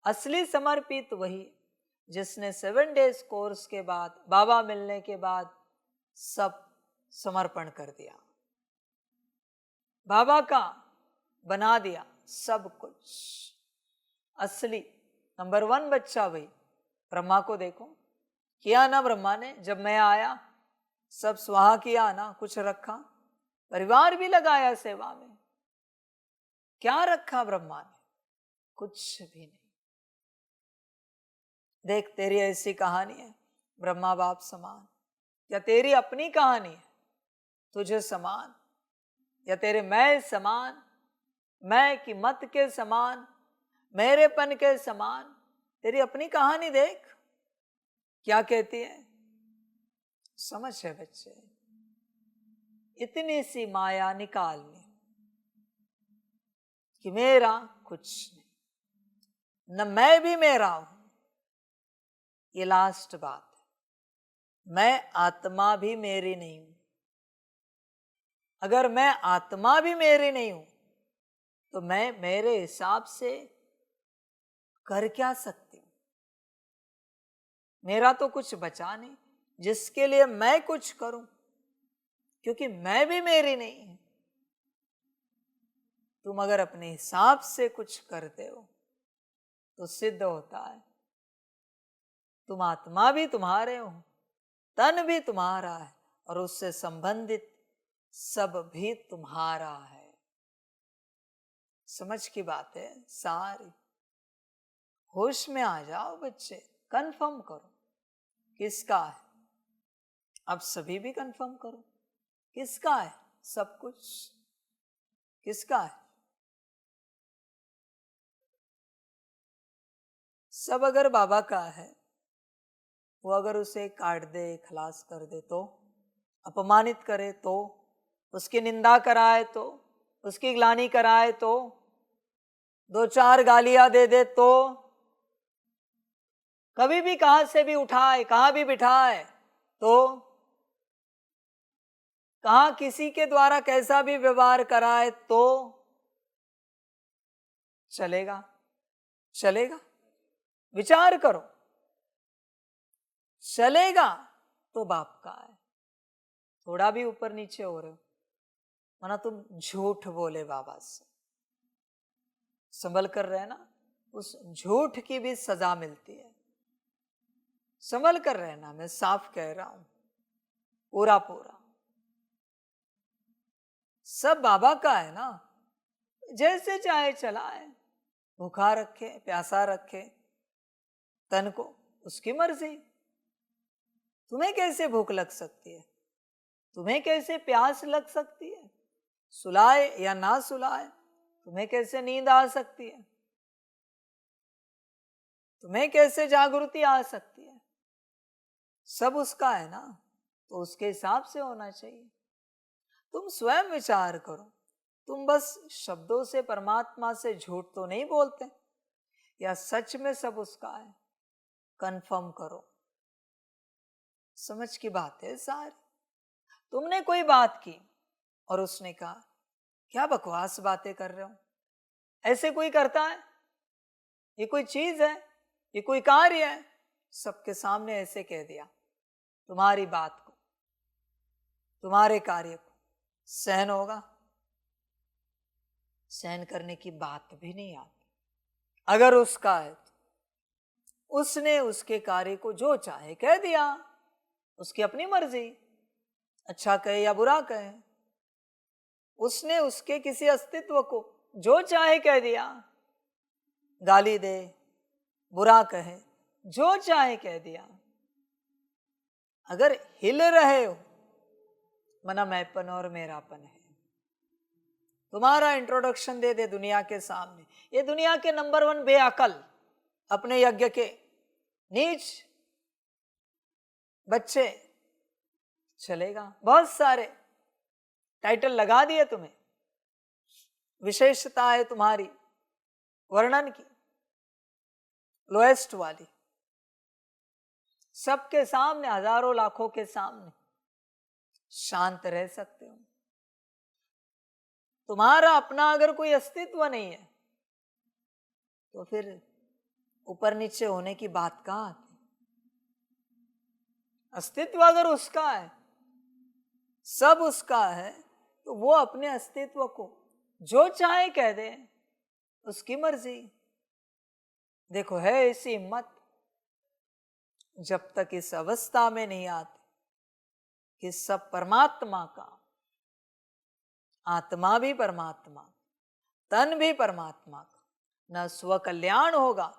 असली समर्पित वही जिसने 7 डेज कोर्स के बाद, बाबा मिलने के बाद सब समर्पण कर दिया, बाबा का बना दिया सब कुछ। असली नंबर 1 बच्चा वही। ब्रह्मा को देखो, किया ना ब्रह्मा ने, जब मैं आया सब स्वाहा किया ना, कुछ रखा, परिवार भी लगाया सेवा में। क्या रखा ब्रह्मा ने? कुछ भी नहीं। देख तेरी ऐसी कहानी है, ब्रह्मा बाप समान, या तेरी अपनी कहानी है तुझे समान, या तेरे मैं समान, मैं की मत के समान, मेरेपन के समान। तेरी अपनी कहानी देख क्या कहती है। समझ है बच्चे, इतनी सी माया निकालनी कि मेरा कुछ नहीं, न मैं भी मेरा हूं। ये लास्ट बात है। मैं आत्मा भी मेरी नहीं हूं। अगर मैं आत्मा भी मेरी नहीं हूं तो मैं मेरे हिसाब से कर क्या सकती हूं? मेरा तो कुछ बचा नहीं जिसके लिए मैं कुछ करूं, क्योंकि मैं भी मेरी नहीं है। तुम अगर अपने हिसाब से कुछ करते हो तो सिद्ध होता है तुम आत्मा भी तुम्हारे हो, तन भी तुम्हारा है और उससे संबंधित सब भी तुम्हारा है। समझ की बात है सारी। होश में आ जाओ बच्चे, कंफर्म करो किसका है। अब सभी भी कंफर्म करो किसका है सब कुछ, किसका है सब। अगर बाबा का है, वो अगर उसे काट दे, खलास कर दे तो, अपमानित करे तो, उसकी निंदा कराए तो, उसकी ग्लानि कराए तो, 2-4 गालियां दे तो, कभी भी कहां से भी उठाए, कहां भी बिठाए तो, कहा किसी के द्वारा कैसा भी व्यवहार कराए तो चलेगा? चलेगा? विचार करो। चलेगा तो बाप का है। थोड़ा भी ऊपर नीचे हो रहे हो, वरना तुम झूठ बोले बाबा से, संभल कर रहना, उस झूठ की भी सजा मिलती है। संभल कर रहना, मैं साफ कह रहा हूं, पूरा पूरा सब बाबा का है ना। जैसे चाहे चलाए, भूखा रखे प्यासा रखे तन को, उसकी मर्जी। तुम्हें कैसे भूख लग सकती है? तुम्हें कैसे प्यास लग सकती है? सुलाए या ना सुलाए, तुम्हें कैसे नींद आ सकती है? तुम्हें कैसे जागृति आ सकती है? सब उसका है ना, तो उसके हिसाब से होना चाहिए। तुम स्वयं विचार करो। तुम बस शब्दों से परमात्मा से झूठ तो नहीं बोलते, या सच में सब उसका है? कंफर्म करो। समझ की बात है सारी। तुमने कोई बात की और उसने कहा क्या बकवास बातें कर रहे हो, ऐसे कोई करता है? ये कोई चीज है? ये कोई कार्य है? सबके सामने ऐसे कह दिया। तुम्हारी बात को, तुम्हारे कार्य को सहन होगा? सहन करने की बात भी नहीं आती। अगर उसका है तो उसने उसके कार्य को जो चाहे कह दिया, उसकी अपनी मर्जी, अच्छा कहे या बुरा कहे। उसने उसके किसी अस्तित्व को जो चाहे कह दिया, गाली दे, बुरा कहे, जो चाहे कह दिया। अगर हिल रहे हो, मना मैंपन और मेरापन है। तुम्हारा इंट्रोडक्शन दे दे दुनिया के सामने, ये दुनिया के नंबर 1 बेअकल, अपने यज्ञ के नीच बच्चे, चलेगा? बहुत सारे टाइटल लगा दिए तुम्हें, विशेषता है तुम्हारी वर्णन की लोएस्ट वाली। सबके सामने, हजारों लाखों के सामने शांत रह सकते हो। तुम्हारा अपना अगर कोई अस्तित्व नहीं है, तो फिर ऊपर नीचे होने की बात कहां आती? अस्तित्व अगर उसका है, सब उसका है, तो वो अपने अस्तित्व को जो चाहे कह दे, उसकी मर्जी। देखो, है ऐसी हिम्मत जब तक इस अवस्था में नहीं आती कि सब परमात्मा का, आत्मा भी परमात्मा, तन भी परमात्मा का, न स्व कल्याण होगा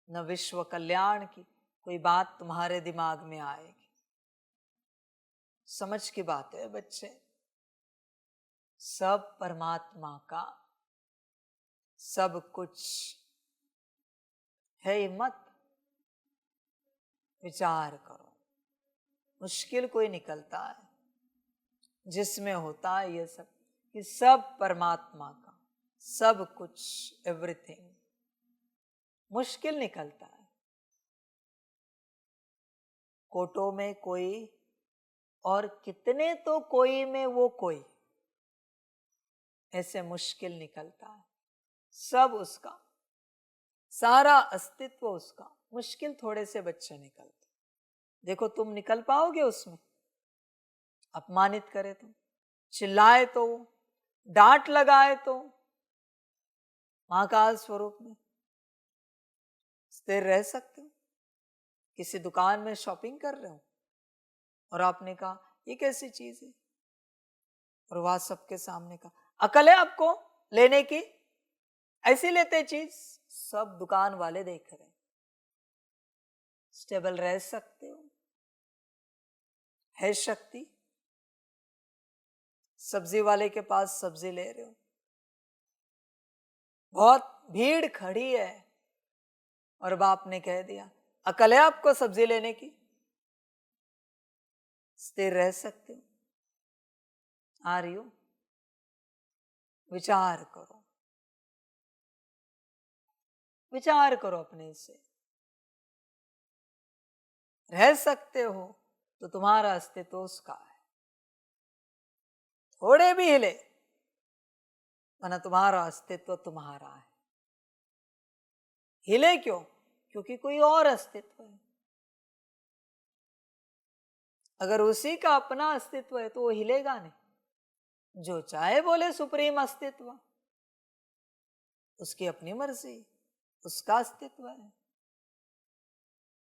न विश्व कल्याण की कोई बात तुम्हारे दिमाग में आएगी। समझ की बात है बच्चे, सब परमात्मा का, सब कुछ है। हिम्मत, विचार करो। मुश्किल कोई निकलता है जिसमें होता है ये सब, कि सब परमात्मा का, सब कुछ, एवरीथिंग। मुश्किल निकलता है। कोटों में कोई और कितने तो कोई में वो कोई, ऐसे मुश्किल निकलता है। सब उसका, सारा अस्तित्व उसका। मुश्किल थोड़े से बच्चे निकलते। देखो, तुम निकल पाओगे उसमें? अपमानित करे तो, चिल्लाए तो, डांट लगाए तो, महाकाल स्वरूप में स्थिर रह सकते हो? किसी दुकान में शॉपिंग कर रहे हो और आपने कहा ये कैसी चीज है, और वह सबके सामने कहा अकल है आपको लेने की, ऐसी लेते चीज? सब दुकान वाले देख रहे हैं। स्टेबल रह सकते हो? है शक्ति? सब्जी वाले के पास सब्जी ले रहे हो, बहुत भीड़ खड़ी है, और बाप ने कह दिया अकल है आपको सब्जी लेने की? स्थिर रह सकते हो? आ रही हो? विचार करो, विचार करो अपने से। रह सकते हो तो तुम्हारा अस्तित्व उसका है। थोड़े भी हिले, वरना तुम्हारा अस्तित्व तुम्हारा है। हिले क्यों? क्योंकि कोई और अस्तित्व है। अगर उसी का अपना अस्तित्व है तो वो हिलेगा नहीं। जो चाहे बोले सुप्रीम अस्तित्व, उसकी अपनी मर्जी, उसका अस्तित्व है।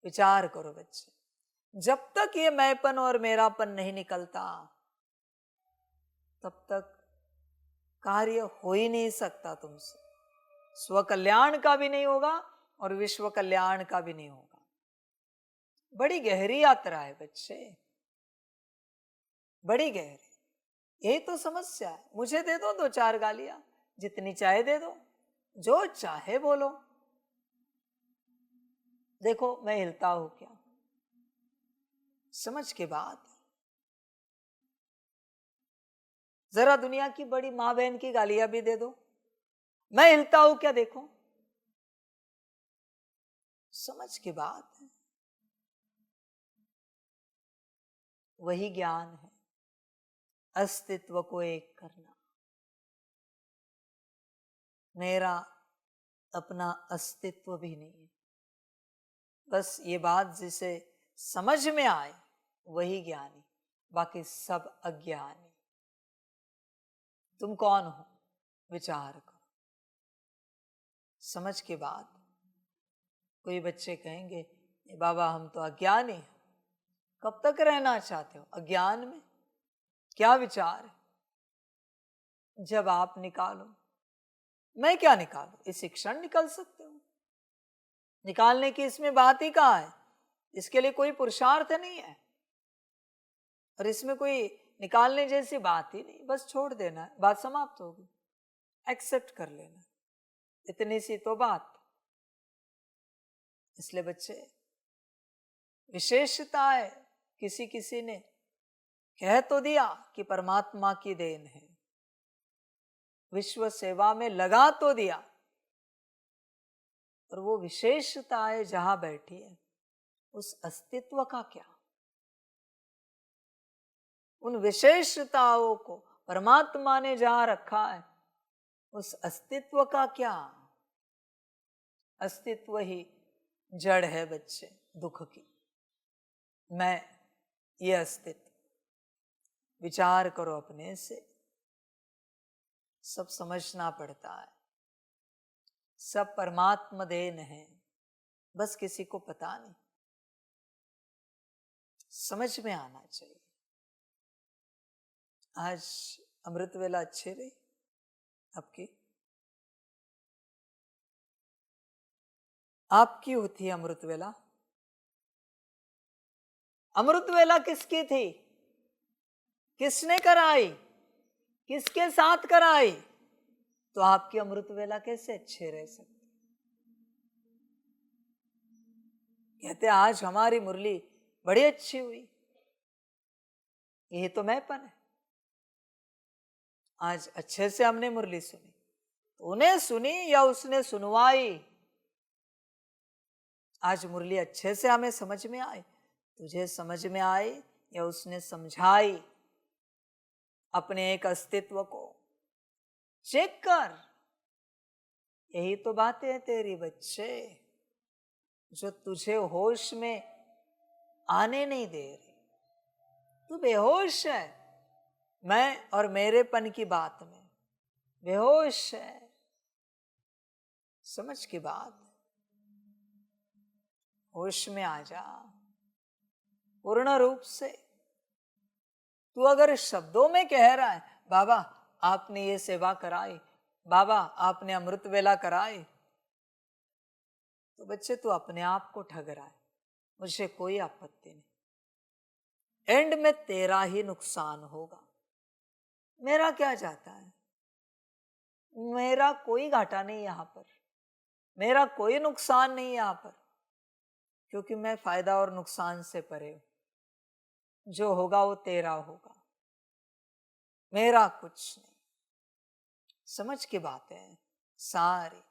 विचार करो बच्चे, जब तक ये मैंपन और मेरापन नहीं निकलता तब तक कार्य हो ही नहीं सकता तुमसे। स्व कल्याण का भी नहीं होगा और विश्व कल्याण का भी नहीं होगा। बड़ी गहरी यात्रा है बच्चे, बड़ी गहरी। यही तो समस्या है। मुझे दे दो 2-4 गालियां, जितनी चाहे दे दो, जो चाहे बोलो। देखो मैं हिलता हूं क्या? समझ के बाद जरा दुनिया की बड़ी मां बहन की गालियां भी दे दो, मैं हिलता हूं क्या? देखो, समझ के बाद वही ज्ञान है, अस्तित्व को एक करना। मेरा अपना अस्तित्व भी नहीं है। बस ये बात जिसे समझ में आए वही ज्ञानी, बाकी सब अज्ञानी। तुम कौन हो? विचार करो। समझ के बाद कोई बच्चे कहेंगे बाबा हम तो अज्ञानी हैं। कब तक रहना चाहते हो अज्ञान में? क्या विचार है? जब आप निकालो, मैं क्या निकालू? इस क्षण निकल सकते हो। निकालने की इसमें बात ही कहाँ है? इसके लिए कोई पुरुषार्थ नहीं है और इसमें कोई निकालने जैसी बात ही नहीं। बस छोड़ देना है, बात समाप्त होगी। एक्सेप्ट कर लेना, इतनी सी तो बात। इसलिए बच्चे, विशेषता है। किसी किसी ने कह तो दिया कि परमात्मा की देन है, विश्व सेवा में लगा तो दिया, और वो विशेषताएं जहां बैठी है उस अस्तित्व का क्या? उन विशेषताओं को परमात्मा ने जहां रखा है उस अस्तित्व का क्या? अस्तित्व ही जड़ है बच्चे दुख की। मैं, ये अस्तित्व। विचार करो अपने से, सब समझना पड़ता है। सब परमात्मा देन है, बस किसी को पता नहीं। समझ में आना चाहिए। आज अमृत वेला अच्छी रही आपकी? आपकी होती है अमृत वेला? अमृत वेला किसकी थी? किसने कराई? किसके साथ कराई? तो आपकी अमृत वेला कैसे अच्छे रह सकती? कहते आज हमारी मुरली बड़ी अच्छी हुई, यही तो मैंपन है। आज अच्छे से हमने मुरली सुनी, तो उन्हें सुनी या उसने सुनवाई? आज मुरली अच्छे से हमें समझ में आई, तुझे समझ में आई या उसने समझाई? अपने एक अस्तित्व को चेक कर। यही तो बातें हैं तेरी बच्चे, जो तुझे होश में आने नहीं दे रही। तू बेहोश है, मैं और मेरेपन की बात में बेहोश है। समझ की बात, होश में आ जा पूर्ण रूप से। तू अगर शब्दों में कह रहा है बाबा आपने ये सेवा कराई, बाबा आपने अमृत वेला कराई, तो बच्चे तू अपने आप को ठग रहा है। मुझे कोई आपत्ति नहीं, एंड में तेरा ही नुकसान होगा। मेरा क्या जाता है? मेरा कोई घाटा नहीं यहां पर, मेरा कोई नुकसान नहीं यहां पर, क्योंकि मैं फायदा और नुकसान से परे हूं। जो होगा वो तेरा होगा, मेरा कुछ नहीं। समझ की बातें हैं सारी।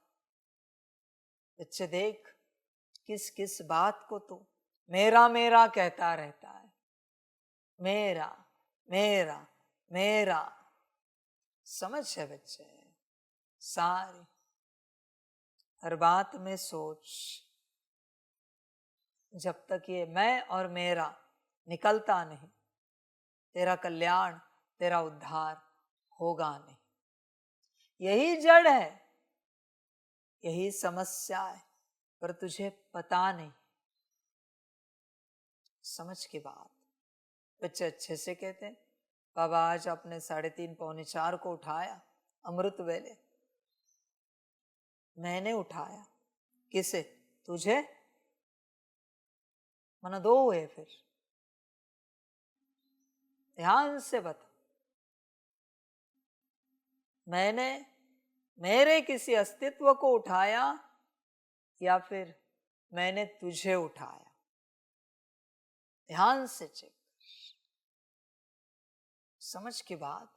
बच्चे देख, किस किस बात को तू मेरा मेरा कहता रहता है। मेरा मेरा मेरा, समझ है बच्चे, सारी हर बात में सोच। जब तक ये मैं और मेरा निकलता नहीं, तेरा कल्याण, तेरा उद्धार होगा नहीं। यही जड़ है, यही समस्या है, पर तुझे पता नहीं। समझ की बात। बच्चे अच्छे से कहते हैं, बाबा आज आपने 3:30 पौने 4 को उठाया अमृत वेले। मैंने उठाया, किसे? तुझे? मना दो हुए फिर। ध्यान से बता, मैंने मेरे किसी अस्तित्व को उठाया या फिर मैंने तुझे उठाया? ध्यान से चेक। समझ की बात।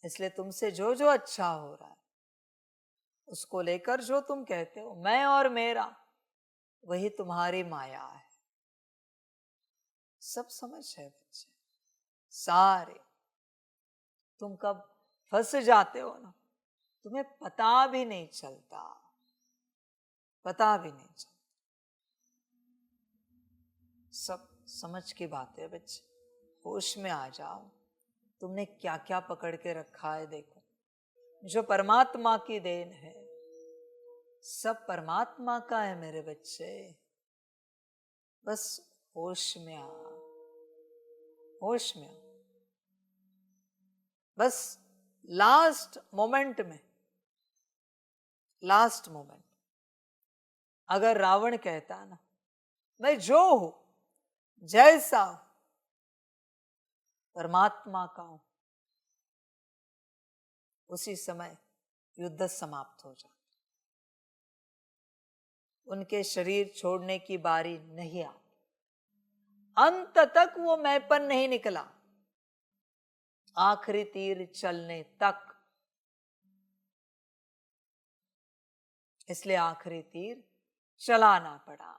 इसलिए तुमसे जो जो अच्छा हो रहा है उसको लेकर जो तुम कहते हो मैं और मेरा, वही तुम्हारी माया है। सब समझ है बच्चे, सारे। तुम कब फंस जाते हो ना, तुम्हें पता भी नहीं चलता, पता भी नहीं चलता। सब समझ की बात है बच्चे, होश में आ जाओ। तुमने क्या क्या पकड़ के रखा है देखो। जो परमात्मा की देन है, सब परमात्मा का है मेरे बच्चे। बस होश में आ, होश में आ। बस लास्ट मोमेंट में, लास्ट मोमेंट, अगर रावण कहता ना मैं जो हूं, जैसा हूं, परमात्मा का हूं, उसी समय युद्ध समाप्त हो जाता। उनके शरीर छोड़ने की बारी नहीं आती। अंत तक वो मैंपन नहीं निकला, आखिरी तीर चलने तक। इसलिए आखिरी तीर चलाना पड़ा।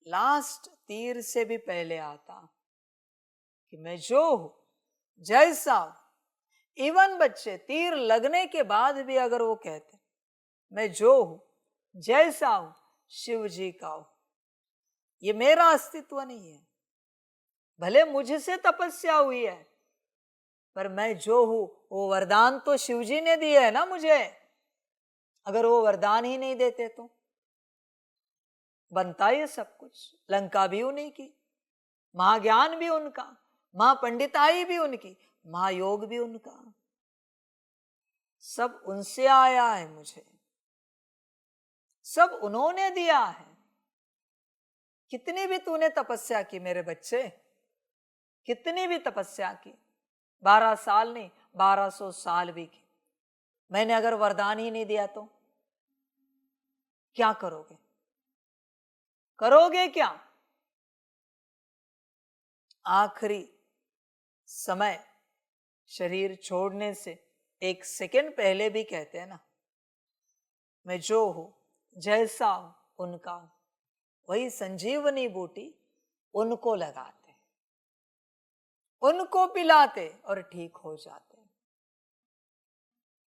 लास्ट तीर से भी पहले आता कि मैं जो हूं, जैसा हूं। इवन बच्चे तीर लगने के बाद भी अगर वो कहते मैं जो हूं, जैसा हूं, शिव जी का हूं, ये मेरा अस्तित्व नहीं है। भले मुझसे तपस्या हुई है, पर मैं जो हूं वो वरदान तो शिव जी ने दिया है ना मुझे। अगर वो वरदान ही नहीं देते तो बनता ये सब कुछ। लंका भी उन्हीं की, महाज्ञान भी उनका, महापंडिताई भी उनकी, महायोग भी उनका। सब उनसे आया है मुझे, सब उन्होंने दिया है। कितनी भी तूने तपस्या की मेरे बच्चे, कितनी भी तपस्या की, 12 साल नहीं 1200 साल भी की, मैंने अगर वरदान ही नहीं दिया तो क्या करोगे? करोगे क्या? आखिरी समय शरीर छोड़ने से 1 सेकंड पहले भी कहते हैं ना मैं जो हूं, जैसा हूं, उनका हूं। वही संजीवनी बूटी उनको लगाते, उनको पिलाते और ठीक हो जाते।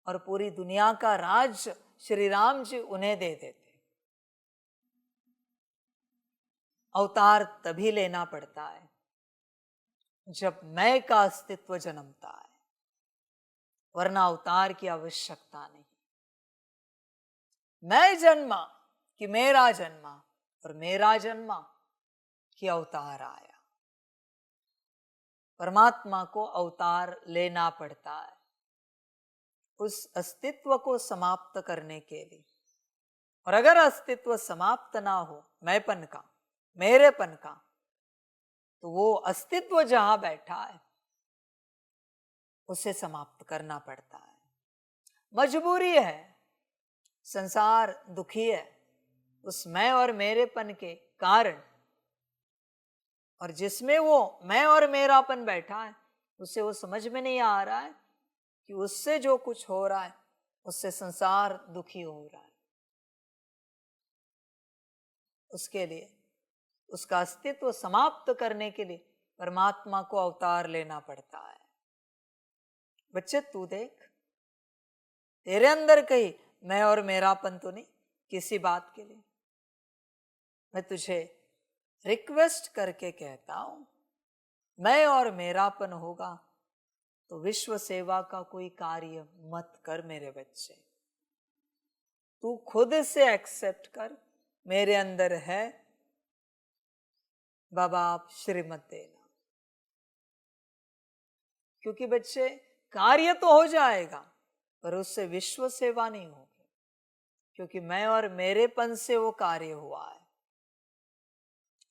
और पूरी दुनिया का राज श्री राम जी उन्हें दे देते। अवतार तभी लेना पड़ता है जब मैं का अस्तित्व जन्मता है, वरना अवतार की आवश्यकता नहीं। मैं जन्मा कि मेरा जन्मा, और मेरा जन्मा कि अवतार आया। परमात्मा को अवतार लेना पड़ता है उस अस्तित्व को समाप्त करने के लिए। और अगर अस्तित्व समाप्त ना हो मैंपन का, मेरेपन का, तो वो अस्तित्व जहां बैठा है उसे समाप्त करना पड़ता है। मजबूरी है, संसार दुखी है उस मैं और मेरेपन के कारण। और जिसमें वो मैं और मेरापन बैठा है उसे वो समझ में नहीं आ रहा है कि उससे जो कुछ हो रहा है उससे संसार दुखी हो रहा है। उसके लिए, उसका अस्तित्व समाप्त करने के लिए परमात्मा को अवतार लेना पड़ता है। बच्चे तू देख, तेरे अंदर कहीं मैं और मेरापन तो नहीं किसी बात के लिए। मैं तुझे रिक्वेस्ट करके कहता हूं, मैं और मेरापन होगा तो विश्व सेवा का कोई कार्य मत कर मेरे बच्चे। तू खुद से एक्सेप्ट कर, मेरे अंदर है, बाबा आप श्रीमत देना। क्योंकि बच्चे कार्य तो हो जाएगा पर उससे विश्व सेवा नहीं होगी, क्योंकि मैं और मेरेपन से वो कार्य हुआ है।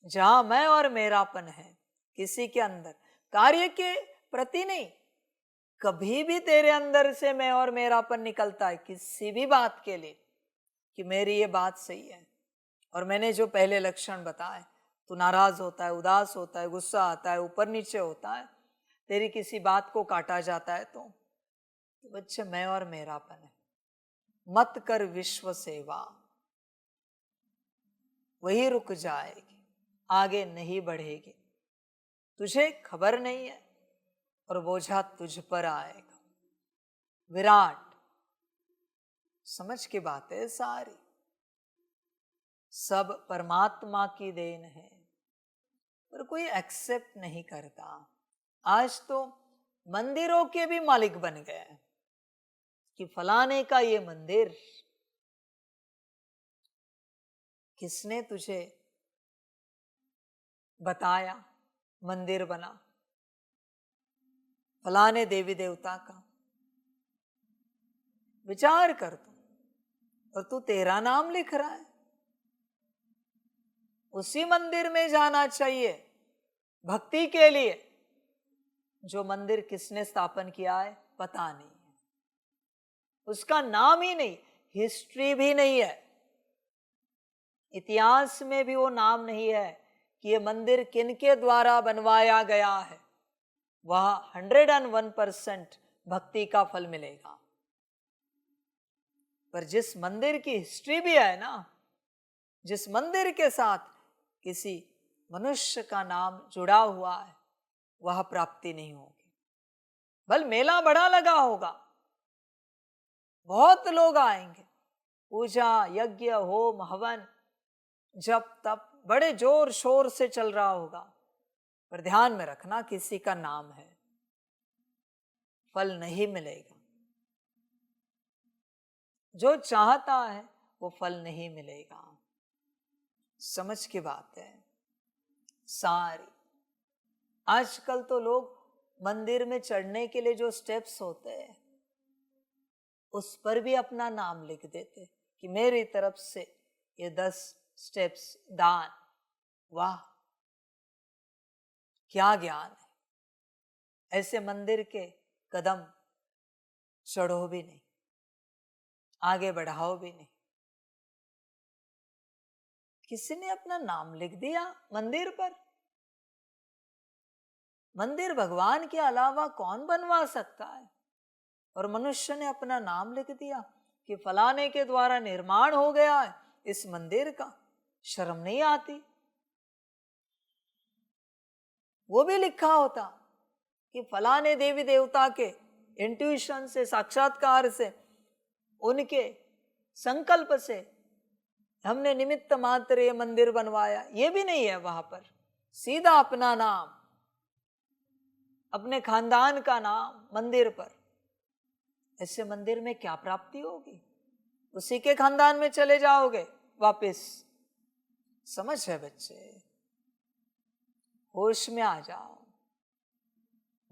जहां मैं और मेरापन है किसी के अंदर, कार्य के प्रति नहीं, कभी भी तेरे अंदर से मैं और मेरापन निकलता है किसी भी बात के लिए कि मेरी ये बात सही है। और मैंने जो पहले लक्षण बताए, तू नाराज होता है, उदास होता है, गुस्सा आता है, ऊपर नीचे होता है, तेरी किसी बात को काटा जाता है तो बच्चे मैं और मेरापन है। मत कर विश्व सेवा, वही रुक जाएगी, आगे नहीं बढ़ेगी। तुझे खबर नहीं है और बोझा तुझ पर आएगा। विराट समझ की बात है सारी, सब परमात्मा की देन है पर कोई एक्सेप्ट नहीं करता। आज तो मंदिरों के भी मालिक बन गए कि फलाने का ये मंदिर। किसने तुझे बताया मंदिर बना? फलाने देवी देवता का। विचार कर तू, और तू तेरा नाम लिख रहा है। उसी मंदिर में जाना चाहिए भक्ति के लिए जो मंदिर किसने स्थापन किया है पता नहीं है, उसका नाम ही नहीं, हिस्ट्री भी नहीं है, इतिहास में भी वो नाम नहीं है कि ये मंदिर किनके द्वारा बनवाया गया है। वहां 101% भक्ति का फल मिलेगा। पर जिस मंदिर की हिस्ट्री भी है ना, जिस मंदिर के साथ किसी मनुष्य का नाम जुड़ा हुआ है, वह प्राप्ति नहीं होगी। भल मेला बड़ा लगा होगा, बहुत लोग आएंगे, पूजा यज्ञ होम हवन जब तब बड़े जोर शोर से चल रहा होगा, पर ध्यान में रखना किसी का नाम है, फल नहीं मिलेगा। जो चाहता है वो फल नहीं मिलेगा। समझ की बात है सारी। आजकल तो लोग मंदिर में चढ़ने के लिए जो स्टेप्स होते हैं उस पर भी अपना नाम लिख देते कि मेरी तरफ से ये 10 स्टेप्स दान। वाह क्या ज्ञान है! ऐसे मंदिर के कदम चढ़ो भी नहीं, आगे बढ़ाओ भी नहीं। किसी ने अपना नाम लिख दिया मंदिर पर। मंदिर भगवान के अलावा कौन बनवा सकता है? और मनुष्य ने अपना नाम लिख दिया कि फलाने के द्वारा निर्माण हो गया है इस मंदिर का। शर्म नहीं आती? वो भी लिखा होता कि फलाने देवी देवता के इंट्यूशन से, साक्षात्कार से, उनके संकल्प से हमने निमित्त मात्र ये मंदिर बनवाया। ये भी नहीं है वहां पर, सीधा अपना नाम, अपने खानदान का नाम मंदिर पर। ऐसे मंदिर में क्या प्राप्ति होगी? उसी के खानदान में चले जाओगे वापस। समझ है बच्चे? होश में आ जाओ।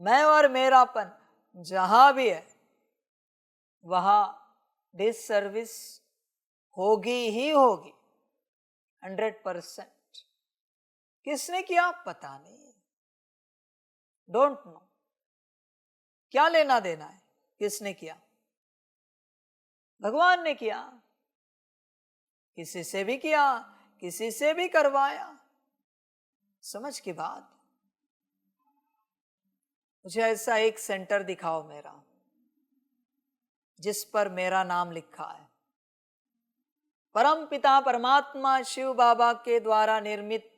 मैं और मेरापन जहां भी है वहां डिससर्विस होगी ही होगी 100%। किसने किया पता नहीं, डोंट नो, क्या लेना देना है किसने किया? भगवान ने किया, किसी से भी किया, किसी से भी करवाया। समझ की बात? मुझे ऐसा एक सेंटर दिखाओ मेरा जिस पर मेरा नाम लिखा है। परम पिता परमात्मा शिव बाबा के द्वारा निर्मित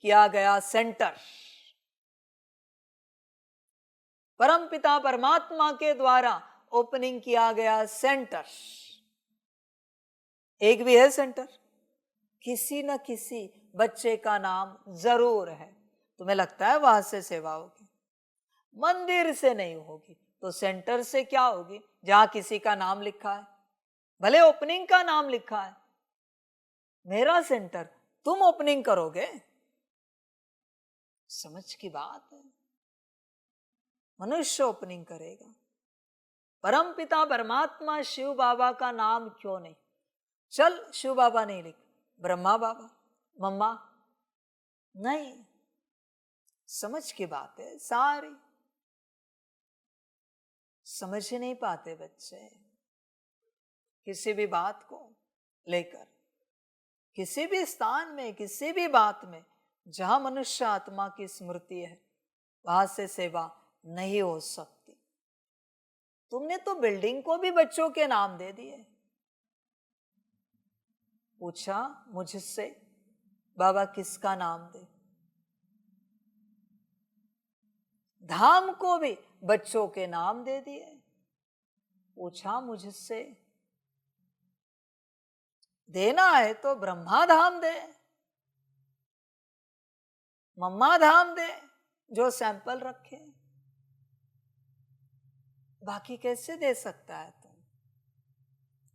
किया गया सेंटर, परमपिता परमात्मा के द्वारा ओपनिंग किया गया सेंटर, एक भी है सेंटर, किसी न किसी बच्चे का नाम जरूर है। तुम्हें लगता है वहां से सेवा होगी? मंदिर से नहीं होगी तो सेंटर से क्या होगी? जहां किसी का नाम लिखा है, भले ओपनिंग का नाम लिखा है, मेरा सेंटर, तुम ओपनिंग करोगे? समझ की बात है। मनुष्य ओपनिंग करेगा। परम पिता परमात्मा शिव बाबा का नाम क्यों नहीं? चल शिव बाबा नहीं लिख, ब्रह्मा बाबा, मम्मा, नहीं। समझ की बात है सारी। समझ ही नहीं पाते बच्चे किसी भी बात को लेकर, किसी भी स्थान में, किसी भी बात में जहां मनुष्य आत्मा की स्मृति है वहां से सेवा नहीं हो सकती। तुमने तो बिल्डिंग को भी बच्चों के नाम दे दिए। पूछा मुझसे, बाबा किसका नाम दे? धाम को भी बच्चों के नाम दे दिए। पूछा मुझसे, देना है तो ब्रह्मा धाम दे, मम्मा धाम दे, जो सैंपल रखे, बाकी कैसे दे सकता है तुम?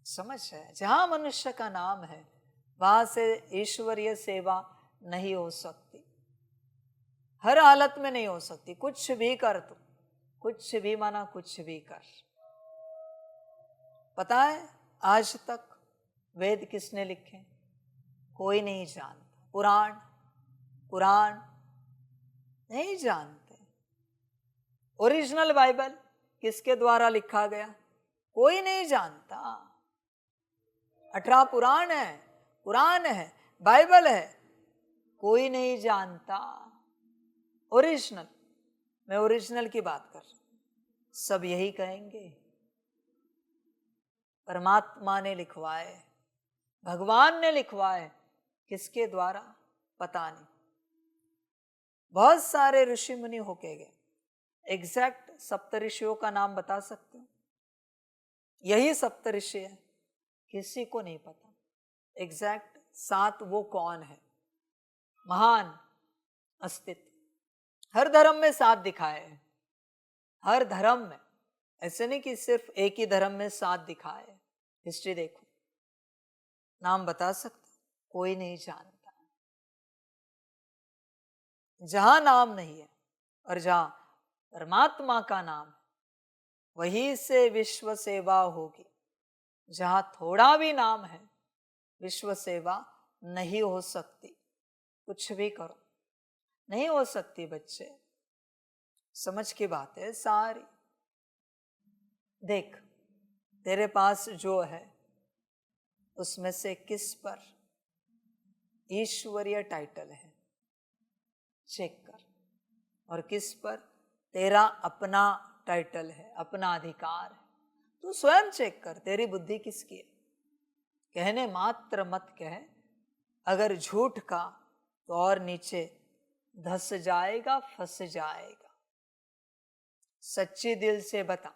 समझ है, जहां मनुष्य का नाम है वहां से ईश्वरीय सेवा नहीं हो सकती, हर हालत में नहीं हो सकती। कुछ भी कर तुम, कुछ भी माना कुछ भी कर। पता है आज तक वेद किसने लिखे? कोई नहीं जानता। पुराण नहीं जानते। ओरिजिनल बाइबल किसके द्वारा लिखा गया? कोई नहीं जानता। 18 पुराण है, बाइबल है, कोई नहीं जानता। ओरिजिनल, मैं ओरिजिनल की बात कर रहा हूं। सब यही कहेंगे परमात्मा ने लिखवाए, भगवान ने लिखवाए, किसके द्वारा पता नहीं। बहुत सारे ऋषि मुनि होके गए। एग्जैक्ट सप्तऋषियों का नाम बता सकते हो? यही सप्तऋषि है, किसी को नहीं पता। एग्जैक्ट 7 वो कौन है? महान अस्तित्व। हर धर्म में 7 दिखाए हैं, हर धर्म में। ऐसे नहीं कि सिर्फ एक ही धर्म में 7 दिखाए। हिस्ट्री देखो, नाम बता सकते? कोई नहीं जानता। जहां नाम नहीं है और जहां परमात्मा का नाम है वहीं से विश्व सेवा होगी। जहां थोड़ा भी नाम है विश्व सेवा नहीं हो सकती। कुछ भी करो नहीं हो सकती बच्चे। समझ की बात है सारी। देख तेरे पास जो है उसमें से किस पर ईश्वरीय टाइटल है, चेक कर। और किस पर तेरा अपना टाइटल है, अपना अधिकार है, तू स्वयं चेक कर। तेरी बुद्धि किसकी है? कहने मात्र मत कह। अगर झूठ का तो और नीचे धस जाएगा, फंस जाएगा। सच्ची दिल से बता,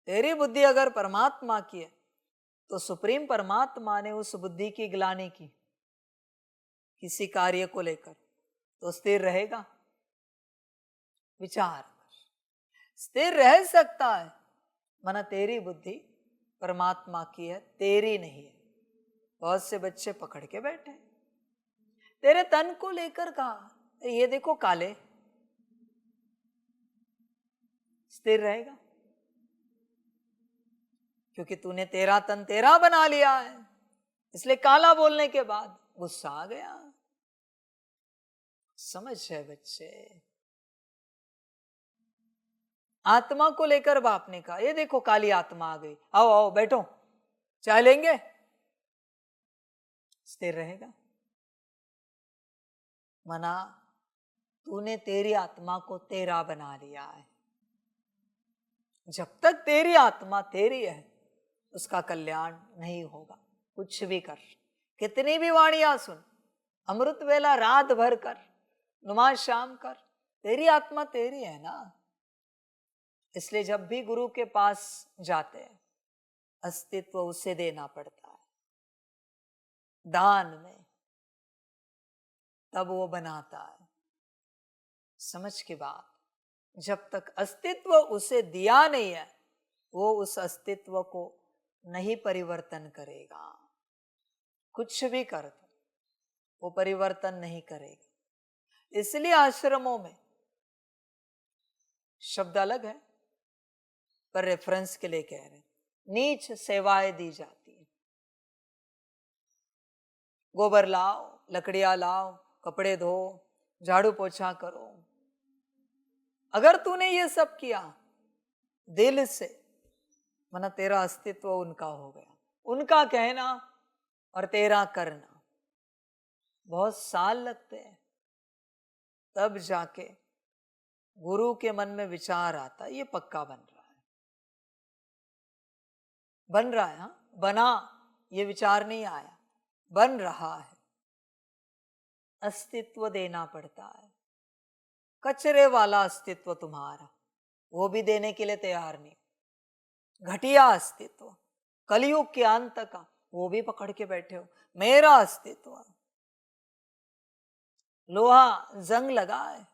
तेरी बुद्धि अगर परमात्मा की है तो सुप्रीम परमात्मा ने उस बुद्धि की ग्लानि की किसी कार्य को लेकर, तो स्थिर रहेगा? विचार कर। स्थिर रह सकता है माना तेरी बुद्धि परमात्मा की है, तेरी नहीं है। बहुत से बच्चे पकड़ के बैठे तेरे तन को लेकर। कहा ये देखो काले, स्थिर रहेगा? क्योंकि तूने तेरा तन तेरा बना लिया है, इसलिए काला बोलने के बाद गुस्सा आ गया। समझ है बच्चे? आत्मा को लेकर बाप ने कहा ये देखो काली आत्मा आ गई, आओ आओ बैठो, चाय लेंगे। स्थिर रहेगा? मना तूने तेरी आत्मा को तेरा बना लिया है। जब तक तेरी आत्मा तेरी है उसका कल्याण नहीं होगा। कुछ भी कर, कितनी भी वाणियां सुन, अमृत वेला रात भर कर, नुमाज शाम कर, तेरी आत्मा तेरी है ना। इसलिए जब भी गुरु के पास जाते हैं, अस्तित्व उसे देना पड़ता है दान में, तब वो बनाता है। समझ की बात, जब तक अस्तित्व उसे दिया नहीं है, वो उस अस्तित्व को नहीं परिवर्तन करेगा। कुछ भी कर दो, वो परिवर्तन नहीं करेगा। इसलिए आश्रमों में शब्द अलग है, पर रेफरेंस के लिए कह रहे हैं, नीच सेवाएं दी जाती है। गोबर लाओ, लकड़ियां लाओ, कपड़े धो, झाड़ू पोछा करो। अगर तूने ये सब किया दिल से, माना तेरा अस्तित्व उनका हो गया। उनका कहना और तेरा करना बहुत साल लगते हैं, तब जाके गुरु के मन में विचार आता है, ये पक्का बन रहा है। बन रहा है, हाँ? बना, ये विचार नहीं आया, बन रहा है। अस्तित्व देना पड़ता है। कचरे वाला अस्तित्व तुम्हारा, वो भी देने के लिए तैयार नहीं। घटिया अस्तित्व, कलयुग के अंत का, वो भी पकड़ के बैठे हो, मेरा अस्तित्व। लोहा जंग लगा है,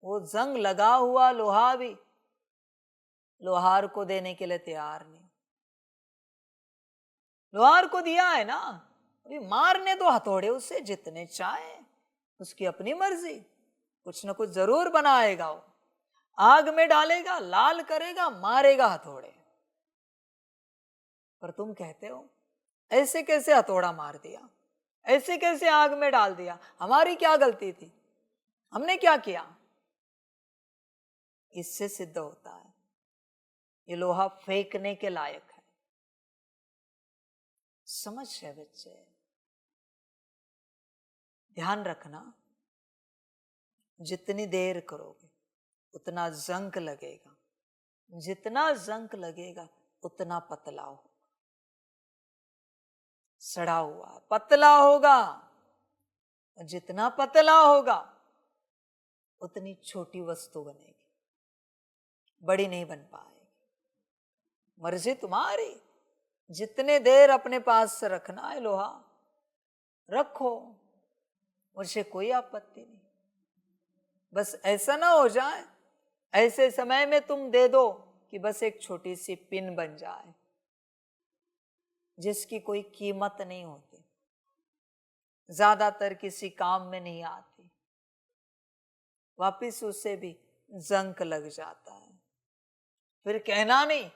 वो जंग लगा हुआ लोहा भी लोहार को देने के लिए तैयार नहीं। लोहार को दिया है ना, अभी मारने दो हथौड़े उसे जितने चाहे, उसकी अपनी मर्जी, कुछ ना कुछ जरूर बनाएगा। वो आग में डालेगा, लाल करेगा, मारेगा हथौड़े। पर तुम कहते हो ऐसे कैसे हथौड़ा मार दिया, ऐसे कैसे आग में डाल दिया, हमारी क्या गलती थी, हमने क्या किया? इससे सिद्ध होता है ये लोहा फेंकने के लायक है। समझ है बच्चे, ध्यान रखना, जितनी देर करोगे उतना जंक लगेगा, जितना जंक लगेगा उतना पतला होगा। सड़ा हुआ पतला होगा, जितना पतला होगा उतनी छोटी वस्तु बनेगी, बड़ी नहीं बन पाएगी। मर्जी तुम्हारी, जितने देर अपने पास रखना है लोहा रखो, मुझे कोई आपत्ति नहीं। बस ऐसा ना हो जाए ऐसे समय में तुम दे दो कि बस एक छोटी सी पिन बन जाए, जिसकी कोई कीमत नहीं होती, ज्यादातर किसी काम में नहीं आती, वापिस उससे भी जंक लग जाता है। फिर कहना नहीं,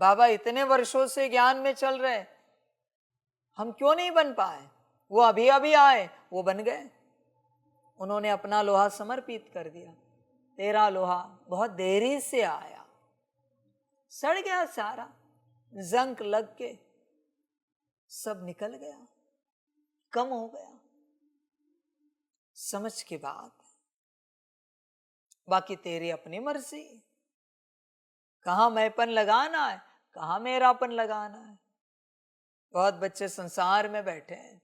बाबा इतने वर्षों से ज्ञान में चल रहे, हम क्यों नहीं बन पाए? वो अभी अभी आए, वो बन गए, उन्होंने अपना लोहा समर्पित कर दिया। तेरा लोहा बहुत देरी से आया, सड़ गया सारा, जंक लग के सब निकल गया, कम हो गया। समझ की बात, बाकी तेरी अपनी मर्जी, कहां मैंपन लगाना है, कहां मेरापन लगाना है। बहुत बच्चे संसार में बैठे हैं,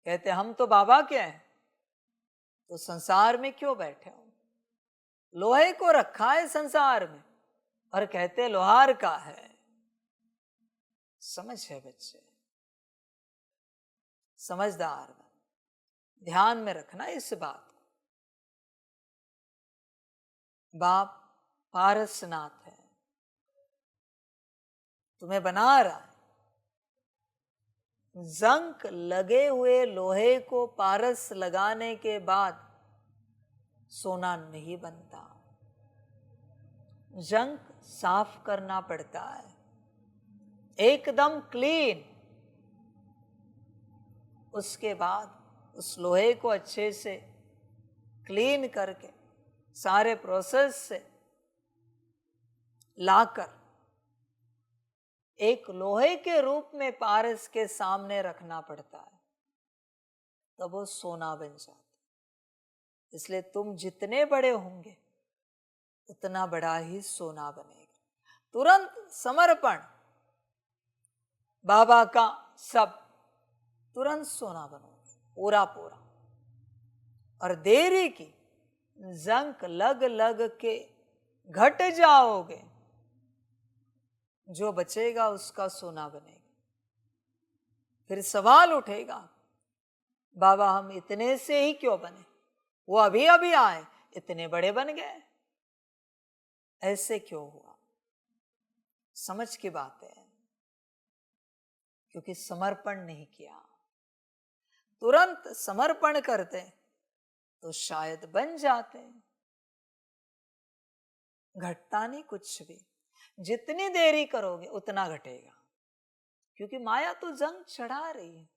कहते हम तो बाबा के हैं, तो संसार में क्यों बैठे हो? लोहे को रखा है संसार में और कहते लोहार का है। समझ है बच्चे, समझदार बन, ध्यान में रखना इस बात को। बाप पारसनाथ है, तुम्हें बना रहा है। जंक लगे हुए लोहे को पारस लगाने के बाद सोना नहीं बनता, जंक साफ करना पड़ता है, एकदम क्लीन। उसके बाद उस लोहे को अच्छे से क्लीन करके सारे प्रोसेस से लाकर एक लोहे के रूप में पारस के सामने रखना पड़ता है, तब वो सोना बन जाता है। इसलिए तुम जितने बड़े होंगे उतना बड़ा ही सोना बनेगा। तुरंत समर्पण, बाबा का सब, तुरंत सोना बनोगे पूरा पूरा। और देरी की, जंक लग लग के घट जाओगे, जो बचेगा उसका सोना बनेगा। फिर सवाल उठेगा, बाबा हम इतने से ही क्यों बने, वो अभी अभी आए इतने बड़े बन गए, ऐसे क्यों हुआ? समझ की बात है, क्योंकि समर्पण नहीं किया। तुरंत समर्पण करते तो शायद बन जाते। घटता नहीं कुछ भी, जितनी देरी करोगे उतना घटेगा, क्योंकि माया तो जंग चढ़ा रही है।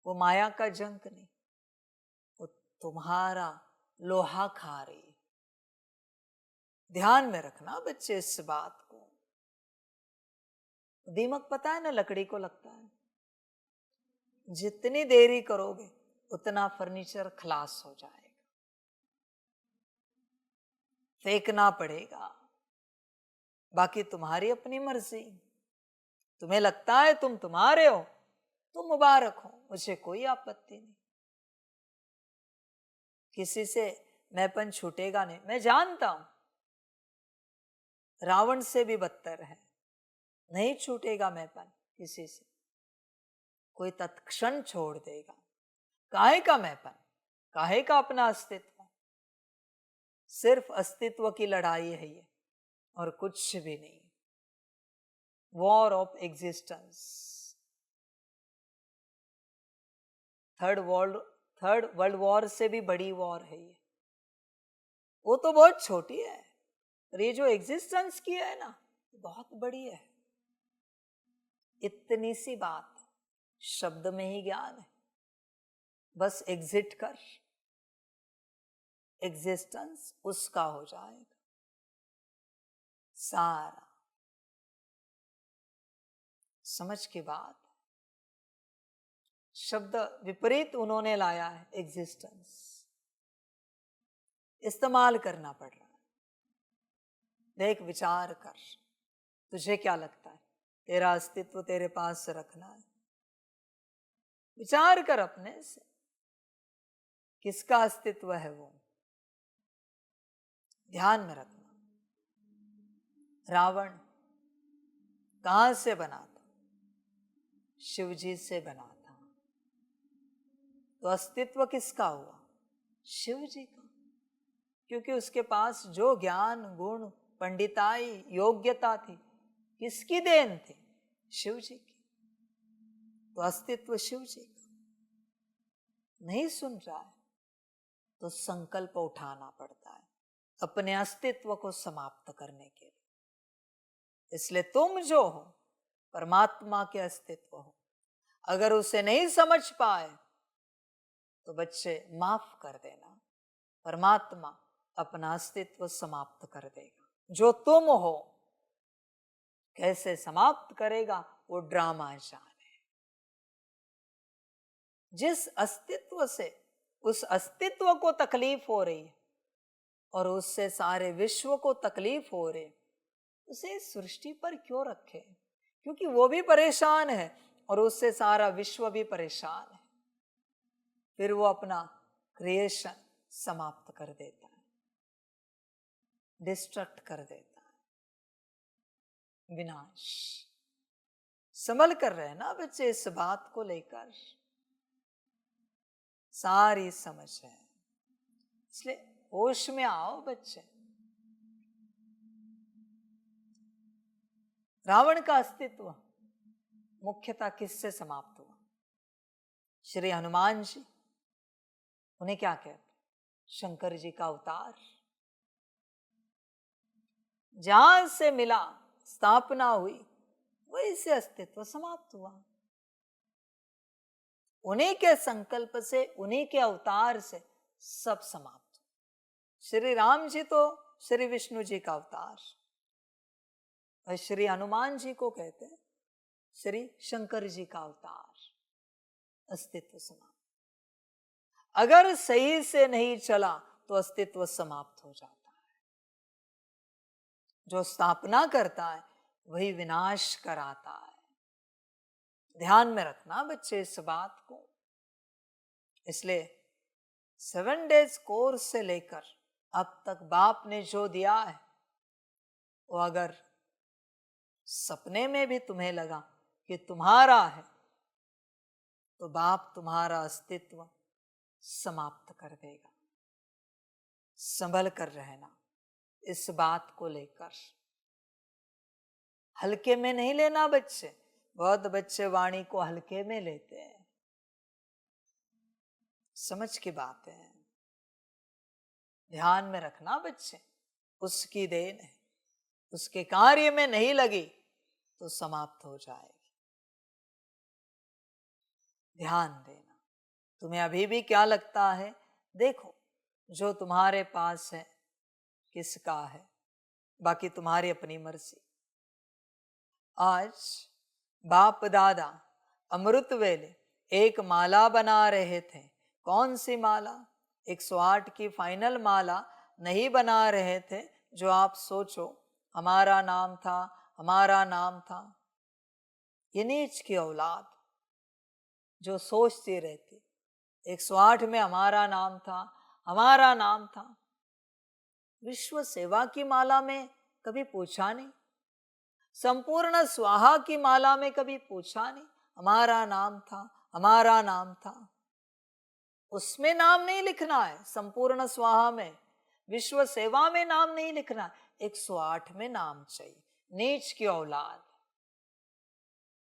वो माया का जंग नहीं, वो तुम्हारा लोहा खा रही है। ध्यान में रखना बच्चे इस बात को। दीमक पता है ना, लकड़ी को लगता है, जितनी देरी करोगे उतना फर्नीचर खलास हो जाएगा, फेंकना पड़ेगा। बाकी तुम्हारी अपनी मर्जी। तुम्हें लगता है तुम तुम्हारे हो तो मुबारक हो, मुझे कोई आपत्ति नहीं। किसी से मैंपन छूटेगा नहीं। मैं जानता हूं रावण से भी बदतर है, नहीं छूटेगा मैंपन किसी से, कोई तत्क्षण छोड़ देगा। काहे का मैंपन, काहे का अपना अस्तित्व? सिर्फ अस्तित्व की लड़ाई है ये, और कुछ भी नहीं। War of existence. Third world war से भी बड़ी वॉर है ये। वो तो बहुत छोटी है, पर ये जो एग्जिस्टेंस की है ना, बहुत बड़ी है। इतनी सी बात, शब्द में ही ज्ञान है। बस एग्जिट कर, एग्जिस्टेंस उसका हो जाएगा सारा। समझ की बात। शब्द विपरीत उन्होंने लाया है, एग्जिस्टेंस। इस्तेमाल करना पड़ रहा है। देख, विचार कर, तुझे क्या लगता है तेरा अस्तित्व तेरे पास रखना है? विचार कर अपने से, किसका अस्तित्व है वो? ध्यान में रखना। रावण कहां से बना था? शिव जी से बना था। तो अस्तित्व किसका हुआ? शिव जी का। क्योंकि उसके पास जो ज्ञान, गुण, पंडिताई, योग्यता थी, किसकी देन थी? शिव जी की। तो अस्तित्व शिव जी का। नहीं सुन रहा है तो संकल्प उठाना पड़ता है अपने अस्तित्व को समाप्त करने के लिए। इसलिए तुम जो हो परमात्मा के अस्तित्व हो। अगर उसे नहीं समझ पाए तो बच्चे माफ कर देना, परमात्मा अपना अस्तित्व समाप्त कर देगा। जो तुम हो कैसे समाप्त करेगा वो ड्रामा जाने। जिस अस्तित्व से उस अस्तित्व को तकलीफ हो रही है और उससे सारे विश्व को तकलीफ हो रही, उसे सृष्टि पर क्यों रखे? क्योंकि वो भी परेशान है और उससे सारा विश्व भी परेशान है। फिर वो अपना क्रिएशन समाप्त कर देता है, डिस्ट्रक्ट कर देता है, विनाश। संभल कर रहे ना बच्चे, इस बात को लेकर सारी समझ है। इसलिए होश में आओ बच्चे। रावण का अस्तित्व मुख्यतः किससे समाप्त हुआ? श्री हनुमान जी, उन्हें क्या कहते? शंकर जी का अवतार। जहां से मिला, स्थापना हुई, वहीं से अस्तित्व समाप्त हुआ। उन्हीं के संकल्प से, उन्हीं के अवतार से सब समाप्त। श्री राम जी तो श्री विष्णु जी का अवतार, और श्री हनुमान जी को कहते हैं श्री शंकर जी का अवतार। अस्तित्व समाप्त। अगर सही से नहीं चला तो अस्तित्व समाप्त हो जाता है। जो स्थापना करता है वही विनाश कराता है। ध्यान में रखना बच्चे इस बात को। इसलिए 7 डेज कोर्स से लेकर अब तक बाप ने जो दिया है, वो अगर सपने में भी तुम्हें लगा कि तुम्हारा है, तो बाप तुम्हारा अस्तित्व समाप्त कर देगा। संभल कर रहना इस बात को लेकर। हल्के में नहीं लेना बच्चे। बहुत बच्चे वाणी को हल्के में लेते हैं। समझ की बात है, ध्यान में रखना बच्चे। उसकी देन है, उसके कार्य में नहीं लगी तो समाप्त हो जाएगी। ध्यान देना। तुम्हें अभी भी क्या लगता है? देखो, जो तुम्हारे पास है किसका है, बाकी तुम्हारी अपनी मर्जी। आज बाप दादा अमृत वेले एक माला बना रहे थे। कौन सी माला? 108 की फाइनल माला नहीं बना रहे थे। जो आप सोचो हमारा नाम था, हमारा नाम था। ये नीच की औलाद जो सोचती रहती 108 में हमारा नाम था, हमारा नाम था। विश्व सेवा की माला में कभी पूछा नहीं, संपूर्ण स्वाहा की माला में कभी पूछा नहीं हमारा नाम था, हमारा नाम था। उसमें नाम नहीं लिखना है। संपूर्ण स्वाहा में, विश्व सेवा में नाम नहीं लिखना है। 108 में नाम चाहिए। नीच की औलाद।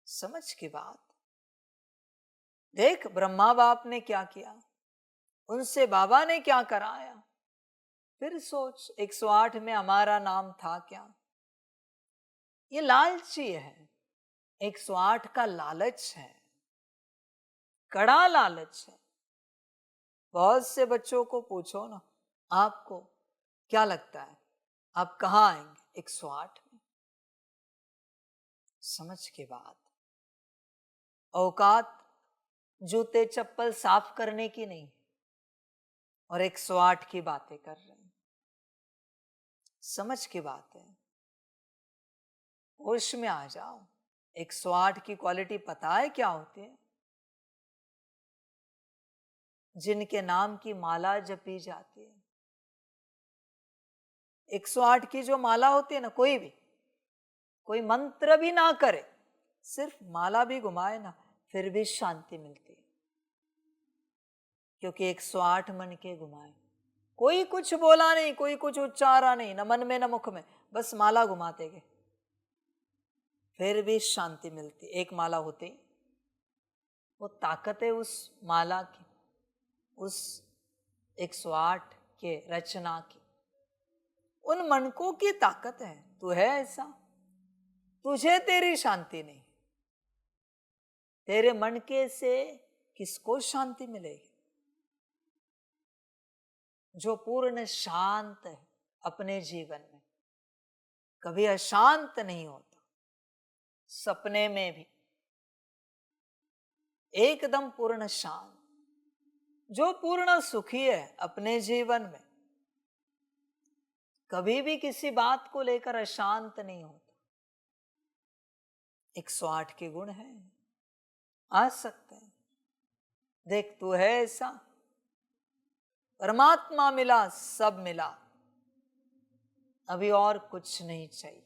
समझ की बात। देख ब्रह्मा बाप ने क्या किया, उनसे बाबा ने क्या कराया। फिर सोच 108 में हमारा नाम था क्या। ये लालची है। 108 का लालच है, कड़ा लालच है। बहुत से बच्चों को पूछो ना, आपको क्या लगता है आप कहाँ आएंगे? 108 में। समझ के बाद औकात जूते चप्पल साफ करने की नहीं, और 108 की बातें कर रहे हैं। समझ की बात है। होश में आ जाओ। 108 की क्वालिटी पता है क्या होती है? जिनके नाम की माला जपी जाती है। 108 की जो माला होती है ना, कोई मंत्र भी ना करे, सिर्फ माला भी घुमाए ना, फिर भी शांति मिलती है। क्योंकि 108 मन के घुमाए। कोई कुछ बोला नहीं, कोई कुछ उच्चारा नहीं, न मन में न मुख में, बस माला घुमाते गए, फिर भी शांति मिलती। एक माला होती, वो ताकत है उस माला की, उस 108 के रचना की, उन मनकों की ताकत है। तू है ऐसा, तुझे तेरी शांति नहीं, तेरे मन के से किसको शांति मिलेगी? जो पूर्ण शांत है अपने जीवन में, कभी अशांत नहीं होता। सपने में भी एकदम पूर्ण शांत। जो पूर्ण सुखी है अपने जीवन में, कभी भी किसी बात को लेकर अशांत नहीं होता। 108 के गुण हैं, आ सकते हैं। देख तू है ऐसा, परमात्मा मिला, सब मिला, अभी और कुछ नहीं चाहिए।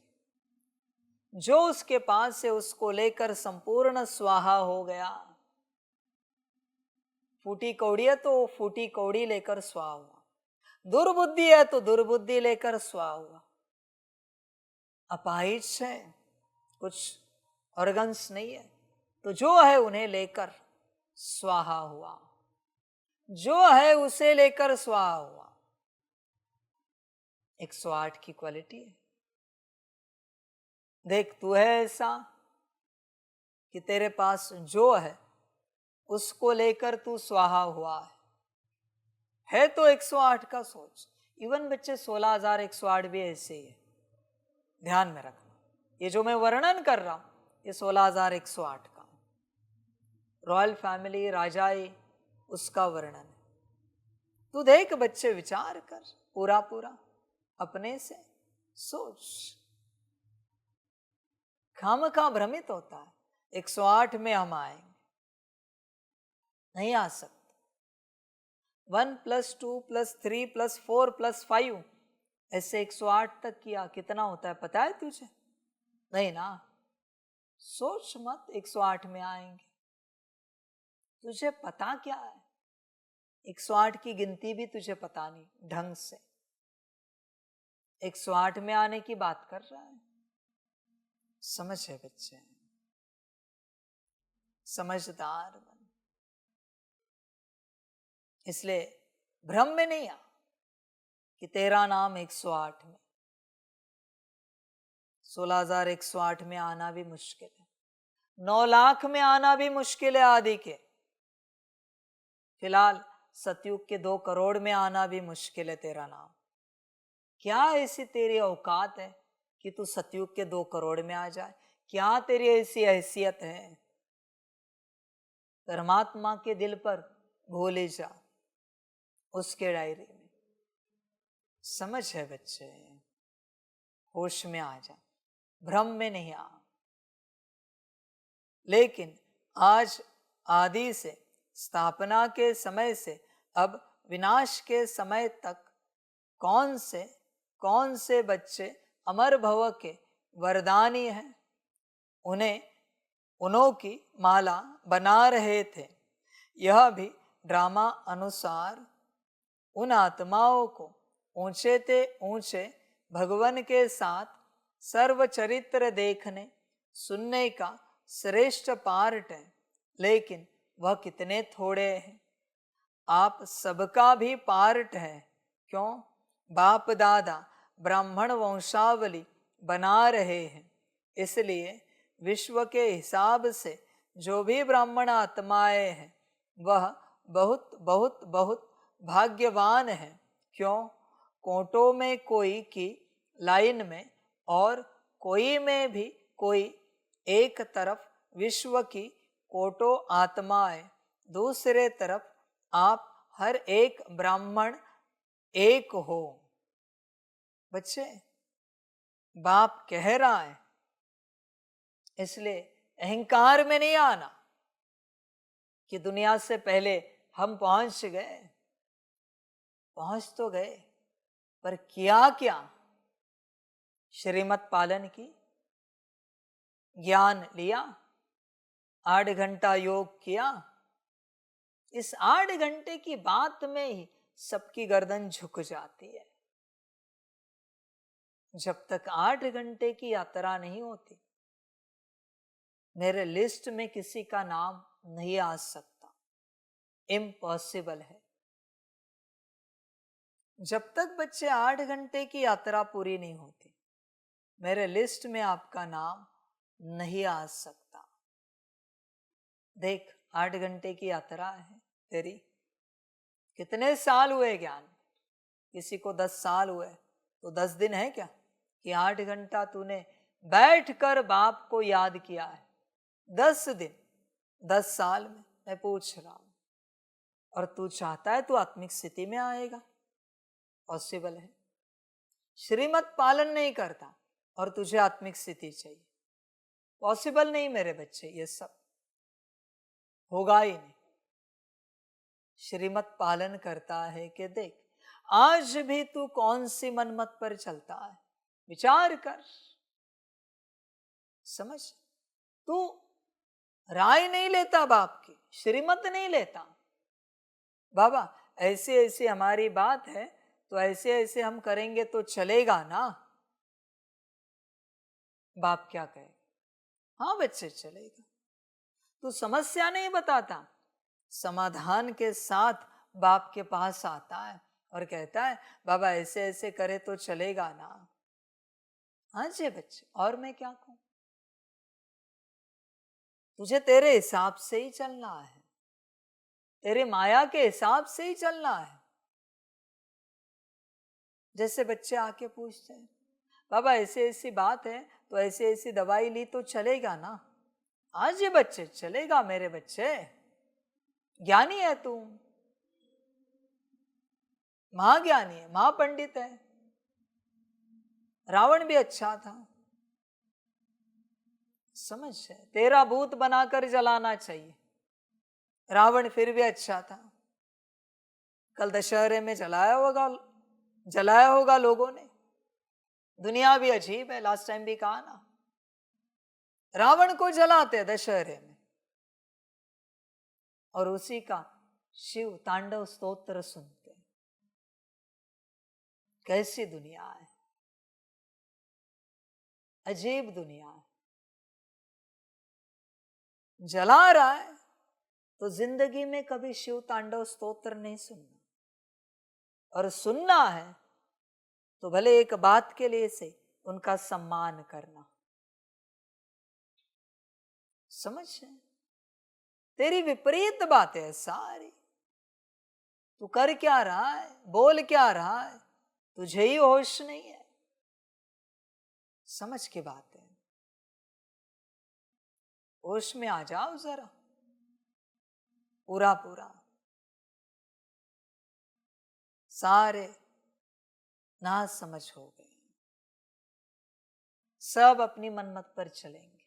जो उसके पास है उसको लेकर संपूर्ण स्वाहा हो गया। फूटी कौड़ी है तो फूटी कौड़ी लेकर स्वाहा हुआ, दुर्बुद्धि है तो दुर्बुद्धि लेकर स्वाहा हुआ, अपाहिज है, कुछ ऑर्गन्स नहीं है, तो जो है उन्हें लेकर स्वाहा हुआ, जो है उसे लेकर स्वाहा हुआ। 108 की क्वालिटी है। देख तू है ऐसा कि तेरे पास जो है उसको लेकर तू स्वाहा हुआ है तो 108 का सोच। इवन बच्चे 16,108 भी ऐसे ही है, ध्यान में रखना। ये जो मैं वर्णन कर रहा हूं ये 16,108 का रॉयल फैमिली राजाई उसका वर्णन है। तू देख बच्चे, विचार कर, पूरा पूरा अपने से सोच। खामखा भ्रमित होता है 108 में हम आएंगे, नहीं आ सकते। 1 + 2 + 3 + 4 + 5 ऐसे 108 तक किया, कितना होता है पता है तुझे? नहीं ना, सोच मत 108 में आएंगे। तुझे पता क्या है? 108 की गिनती भी तुझे पता नहीं ढंग से। 108 में आने की बात कर रहा है। समझ है बच्चे, समझदार बन। इसलिए भ्रम में नहीं आ कि तेरा नाम 108 में, 16,108 में आना भी मुश्किल है, 9 लाख में आना भी मुश्किल है आदि के। फिलहाल सतयुग के 2 करोड़ में आना भी मुश्किल है तेरा नाम। क्या ऐसी तेरी औकात है कि तू सतयुग के 2 करोड़ में आ जाए? क्या तेरी ऐसी हैसियत है? परमात्मा के दिल पर भूले जा, उसके डायरी में। समझ है बच्चे, होश में आ जा, भ्रम में नहीं आ। लेकिन आज आदि से, स्थापना के समय से अब विनाश के समय तक कौन से बच्चे अमर भव के वरदानी हैं, उन्हों की माला बना रहे थे। यह भी ड्रामा अनुसार उन आत्माओं को ऊंचे ते ऊंचे भगवान के साथ सर्वचरित्र देखने सुनने का श्रेष्ठ पार्ट है, लेकिन वह कितने थोड़े हैं। आप सबका भी पार्ट है। क्यों? बाप दादा ब्राह्मण वंशावली बना रहे हैं, इसलिए विश्व के हिसाब से जो भी ब्राह्मण आत्माएं हैं वह बहुत बहुत बहुत भाग्यवान है। क्यों? कोटों में कोई की लाइन में और कोई में भी कोई, एक तरफ विश्व की कोटो आत्माएं, दूसरे तरफ आप हर एक ब्राह्मण एक हो। बच्चे, बाप कह रहा है, इसलिए अहंकार में नहीं आना कि दुनिया से पहले हम पहुंच गए। पहुंच तो गए, पर किया क्या? श्रीमत पालन की, ज्ञान लिया, 8 घंटा योग किया। इस 8 घंटे की बात में ही सबकी गर्दन झुक जाती है। जब तक 8 घंटे की यात्रा नहीं होती, मेरे लिस्ट में किसी का नाम नहीं आ सकता, इम्पॉसिबल है। जब तक बच्चे 8 घंटे की यात्रा पूरी नहीं होती, मेरे लिस्ट में आपका नाम नहीं आ सकता। देख, 8 घंटे की यात्रा है तेरी। कितने साल हुए ज्ञान? किसी को 10 साल हुए, तो 10 दिन है क्या कि 8 घंटा तूने बैठकर बाप को याद किया है? 10 दिन, 10 साल में मैं पूछ रहा हूं। और तू चाहता है तू आत्मिक स्थिति में आएगा? पॉसिबल है। श्रीमत पालन नहीं करता और तुझे आत्मिक स्थिति चाहिए, पॉसिबल नहीं मेरे बच्चे, ये सब होगा ही नहीं। श्रीमत पालन करता है कि देख, आज भी तू कौन सी मनमत पर चलता है, विचार कर। समझ, तू राय नहीं लेता बाप की, श्रीमत नहीं लेता। बाबा ऐसी ऐसी हमारी बात है, तो ऐसे ऐसे हम करेंगे तो चलेगा ना? बाप क्या कहे? हाँ बच्चे, चलेगा। तू समस्या नहीं बताता, समाधान के साथ बाप के पास आता है और कहता है बाबा ऐसे ऐसे करे तो चलेगा ना? हाँ जी बच्चे, और मैं क्या कहूं? तुझे तेरे हिसाब से ही चलना है, तेरे माया के हिसाब से ही चलना है। जैसे बच्चे आके पूछते हैं बाबा ऐसे ऐसी बात है, तो ऐसी ऐसी दवाई ली तो चलेगा ना? आज ये बच्चे, चलेगा मेरे बच्चे, ज्ञानी है तू, महाज्ञानी है, महापंडित है। रावण भी अच्छा था, समझ है, तेरा भूत बनाकर जलाना चाहिए। रावण फिर भी अच्छा था, कल दशहरे में जलाया होगा लोगों ने। दुनिया भी अजीब है, लास्ट टाइम भी कहा ना, रावण को जलाते हैं दशहरे में और उसी का शिव तांडव स्तोत्र सुनते हैं। कैसी दुनिया है, अजीब दुनिया है। जला रहा है तो जिंदगी में कभी शिव तांडव स्तोत्र नहीं सुनना, और सुनना है तो भले एक बात के लिए से उनका सम्मान करना। समझ है? तेरी विपरीत बातें है सारी। तू कर क्या रहा है, बोल क्या रहा है, तुझे ही होश नहीं है। समझ की बात है, होश में आ जाओ जरा पूरा पूरा। सारे ना समझ हो गए, सब अपनी मनमत पर चलेंगे।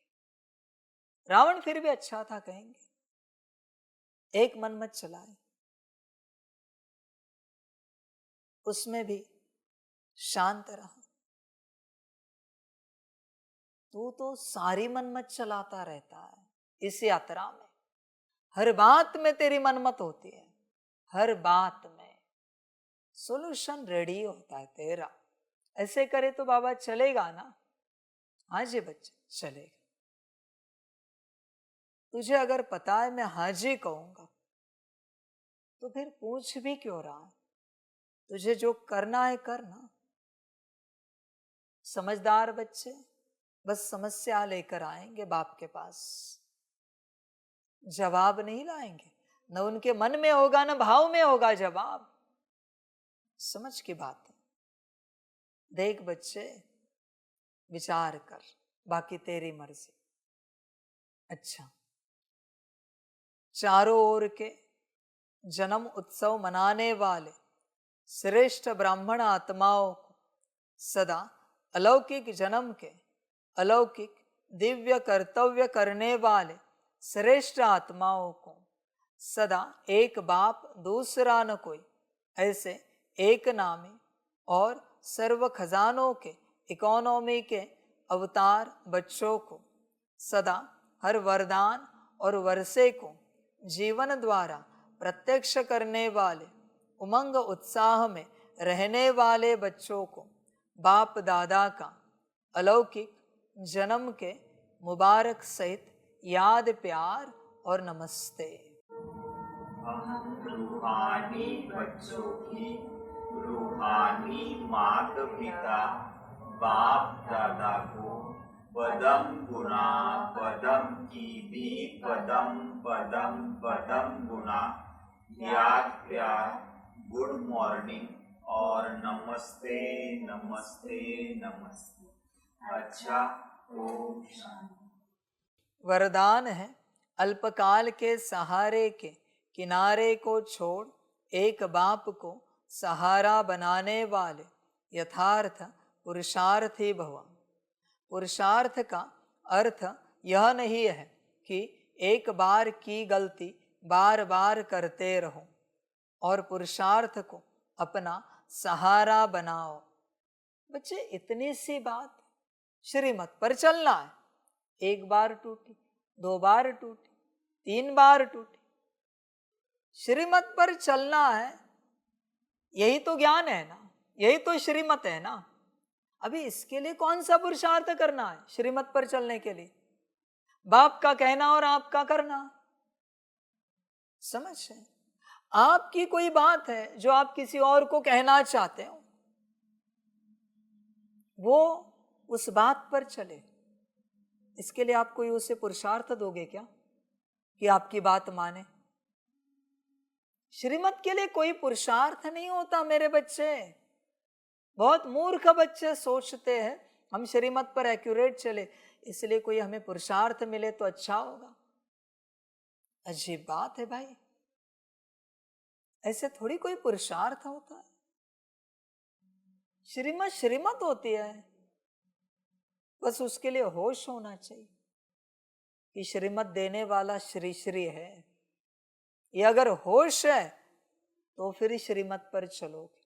रावण फिर भी अच्छा था कहेंगे, एक मनमत चलाए, उसमें भी शांत रहा। तू तो सारी मनमत चलाता रहता है इस यात्रा में, हर बात में तेरी मनमत होती है, हर बात में सॉल्यूशन रेडी होता है तेरा। ऐसे करे तो बाबा चलेगा ना? हाँ जी बच्चे, चलेगा। तुझे अगर पता है मैं हाँ जी कहूंगा तो फिर पूछ भी क्यों रहा है? तुझे जो करना है करना। समझदार बच्चे बस समस्या लेकर आएंगे बाप के पास, जवाब नहीं लाएंगे। न उनके मन में होगा न भाव में होगा जवाब। समझ की बात है। देख बच्चे, विचार कर, बाकी तेरी मर्जी। अच्छा, चारों ओर के जन्म उत्सव मनाने वाले श्रेष्ठ ब्राह्मण आत्माओं को सदा अलौकिक जन्म के अलौकिक दिव्य कर्तव्य करने वाले श्रेष्ठ आत्माओं को सदा एक बाप दूसरा न कोई, ऐसे एक नामी और सर्व खजानों के इकोनॉमी के अवतार बच्चों को सदा हर वरदान और वर्षे को जीवन द्वारा प्रत्यक्ष करने वाले उमंग उत्साह में रहने वाले बच्चों को बाप दादा का अलौकिक जन्म के मुबारक सहित याद, प्यार और नमस्ते। हम रूहानी बच्चों की रूहानी माता पिता बाप दादा को पदम गुना पदम की भी पदम पदम पदम गुना याद, प्यार, गुड मॉर्निंग और नमस्ते नमस्ते नमस्ते। अच्छा, ओम शांति। वरदान है, अल्पकाल के सहारे के किनारे को छोड़ एक बाप को सहारा बनाने वाले यथार्थ पुरुषार्थी भव। पुरुषार्थ का अर्थ यह नहीं है कि एक बार की गलती बार बार करते रहो और पुरुषार्थ को अपना सहारा बनाओ। बच्चे, इतनी सी बात, श्रीमत पर चलना है। एक बार टूटी, दो बार टूटी, तीन बार टूटी, श्रीमत पर चलना है। यही तो ज्ञान है ना, यही तो श्रीमत है ना। अभी इसके लिए कौन सा पुरुषार्थ करना है? श्रीमत पर चलने के लिए बाप का कहना और आपका करना। समझ है? आपकी कोई बात है जो आप किसी और को कहना चाहते हो, वो उस बात पर चले। इसके लिए आप कोई उसे पुरुषार्थ दोगे क्या कि आपकी बात माने? श्रीमत के लिए कोई पुरुषार्थ नहीं होता मेरे बच्चे। बहुत मूर्ख बच्चे सोचते हैं हम श्रीमत पर एक्यूरेट चले, इसलिए कोई हमें पुरुषार्थ मिले तो अच्छा होगा। अजीब बात है भाई, ऐसे थोड़ी कोई पुरुषार्थ होता है। श्रीमत श्रीमत होती है, बस उसके लिए होश होना चाहिए कि श्रीमत देने वाला श्री श्री है। ये अगर होश है तो फिर श्रीमत पर चलोगे।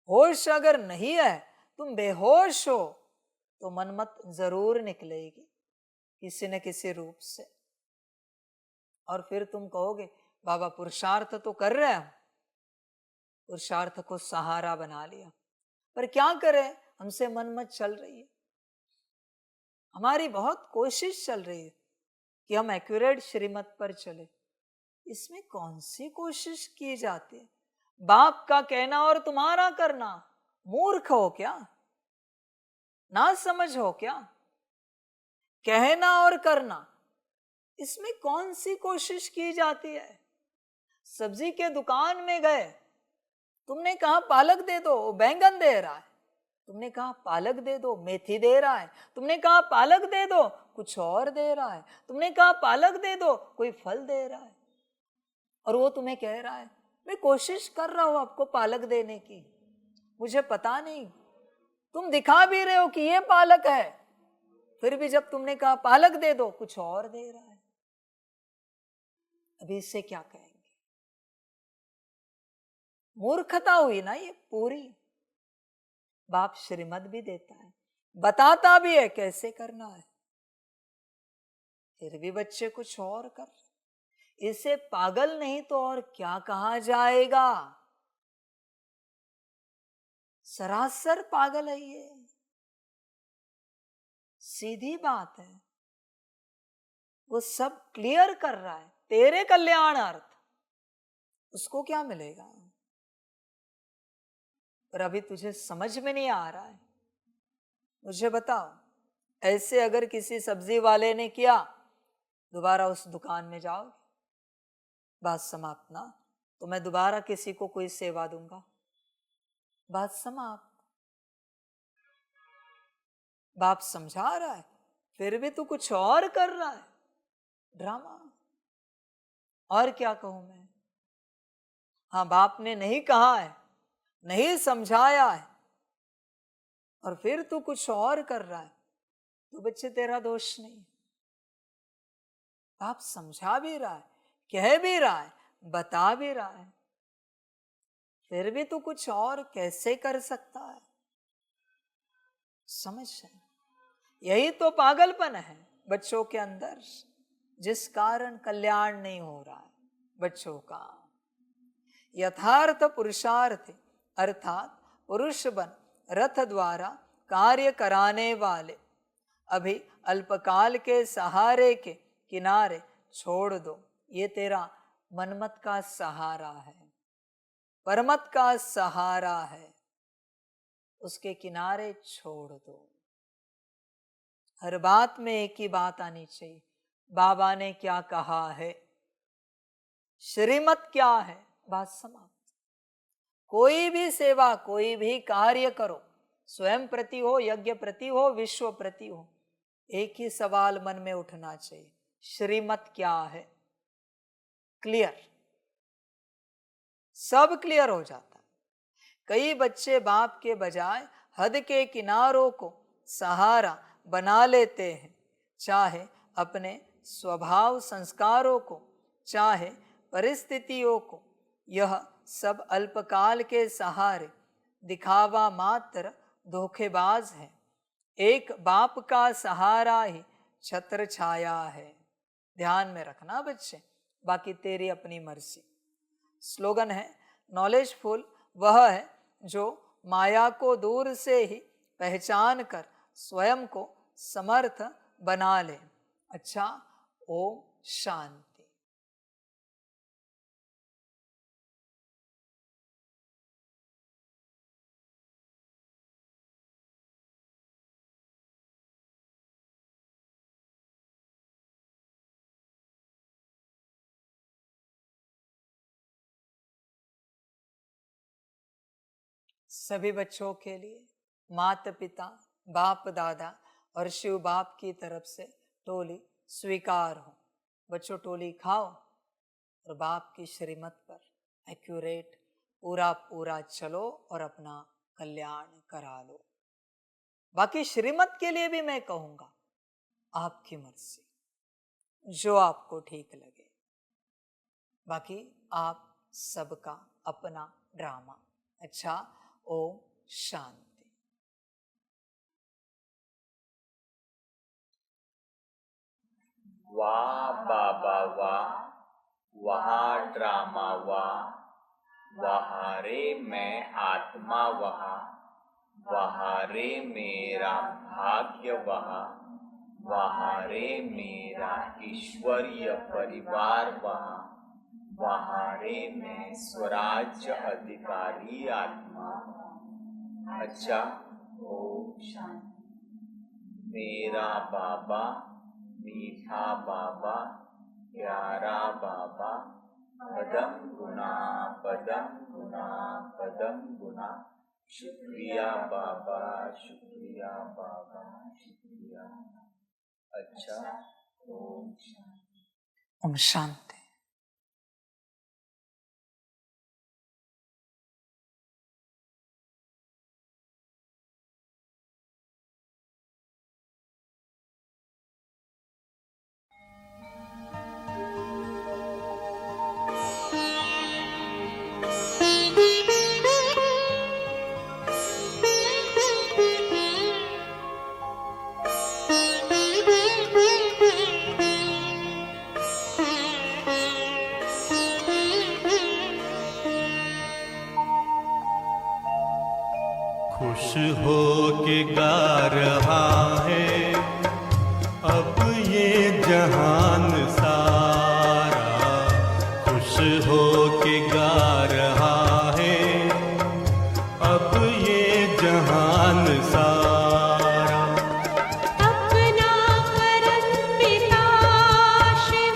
होश अगर नहीं है, तुम बेहोश हो, तो मनमत जरूर निकलेगी किसी न किसी रूप से। और फिर तुम कहोगे बाबा पुरुषार्थ तो कर रहे हैं, पुरुषार्थ को सहारा बना लिया, पर क्या करें, हमसे मनमत चल रही है। हमारी बहुत कोशिश चल रही है कि हम एक्यूरेट श्रीमत पर चले। इसमें कौन सी कोशिश की जाती है? बाप का कहना और तुम्हारा करना। मूर्ख हो क्या? ना समझ हो क्या? कहना और करना, इसमें कौन सी कोशिश की जाती है? सब्जी के दुकान में गए, तुमने कहा पालक दे दो, वो बैंगन दे रहा है। तुमने कहा पालक दे दो, मेथी दे रहा है। तुमने कहा पालक दे दो, कुछ और दे रहा है। तुमने कहा पालक दे दो, कोई फल दे रहा है। और वो तुम्हें कह रहा है मैं कोशिश कर रहा हूं आपको पालक देने की, मुझे पता नहीं। तुम दिखा भी रहे हो कि ये पालक है, फिर भी जब तुमने कहा पालक दे दो, कुछ और दे रहा है। अभी इससे क्या कहेंगे? मूर्खता हुई ना ये पूरी। बाप श्रीमत भी देता है, बताता भी है कैसे करना है, फिर भी बच्चे कुछ और कर रहे। इसे पागल नहीं तो और क्या कहा जाएगा? सरासर पागल है ये, सीधी बात है। वो सब क्लियर कर रहा है तेरे कल्याणार्थ, उसको क्या मिलेगा? पर अभी तुझे समझ में नहीं आ रहा है। मुझे बताओ, ऐसे अगर किसी सब्जी वाले ने किया, दोबारा उस दुकान में जाओगे? बात समाप्त ना। तो मैं दोबारा किसी को कोई सेवा दूंगा, बात समाप्त। बाप समझा रहा है, फिर भी तू कुछ और कर रहा है, ड्रामा। और क्या कहूं मैं? हाँ, बाप ने नहीं कहा है, नहीं समझाया है, और फिर तू कुछ और कर रहा है, तो बच्चे तेरा दोष नहीं। बाप समझा भी रहा है, कह भी रहा है, बता भी रहा है, फिर भी तू कुछ और कैसे कर सकता है? समझ है? यही तो पागलपन है बच्चों के अंदर, जिस कारण कल्याण नहीं हो रहा है बच्चों का। यथार्थ पुरुषार्थ अर्थात पुरुष बन रथ द्वारा कार्य कराने वाले, अभी अल्पकाल के सहारे के किनारे छोड़ दो। ये तेरा मनमत का सहारा है, परमत का सहारा है, उसके किनारे छोड़ दो। हर बात में एक ही बात आनी चाहिए, बाबा ने क्या कहा है, श्रीमत क्या है, बात समाप्त। कोई भी सेवा, कोई भी कार्य करो, स्वयं प्रति हो, यज्ञ प्रति हो, विश्व प्रति हो, एक ही सवाल मन में उठना चाहिए, श्रीमत क्या है? क्लियर, सब क्लियर हो जाता है। कई बच्चे बाप के बजाय हद के किनारों को सहारा बना लेते हैं, चाहे अपने स्वभाव संस्कारों को, चाहे परिस्थितियों को। यह सब अल्पकाल के सहारे दिखावा मात्र धोखेबाज है। एक बाप का सहारा ही छत्र छाया है। ध्यान में रखना बच्चे, बाकी तेरी अपनी मर्जी। स्लोगन है, नॉलेजफुल वह है जो माया को दूर से ही पहचान कर स्वयं को समर्थ बना ले। अच्छा, ओम शांति। सभी बच्चों के लिए माता पिता, बाप दादा और शिव बाप की तरफ से टोली स्वीकार हो। बच्चों, टोली खाओ और बाप की श्रीमत पर एक्यूरेट पूरा पूरा चलो और अपना कल्याण करा लो। बाकी श्रीमत के लिए भी मैं कहूंगा, आपकी मर्जी, जो आपको ठीक लगे। बाकी आप सबका अपना ड्रामा। अच्छा, ओम शांति। वाह बाबा वाह, वहाँ ड्रामा वाह, वहाँ रे मैं आत्मा वहाँ, वहाँ रे मेरा भाग्य वहाँ, वहाँ रे मेरा ईश्वरीय परिवार वहाँ, वहाँ रे मैं स्वराज्य अधिकारी आत्मा। अच्छा, ओम शांति। मेरा बाबा, मीठा बाबा, प्यारा बाबा, पदम गुना पदम गुना पदम गुना। शुक्रिया बाबा, शुक्रिया बाबा, शुक्रिया। अच्छा, ओम शांति। ओम शांति। खुश हो के गा रहा है अब ये जहान सारा, खुश हो के गा रहा है अब ये जहान सारा। अपना परम पिता शिव,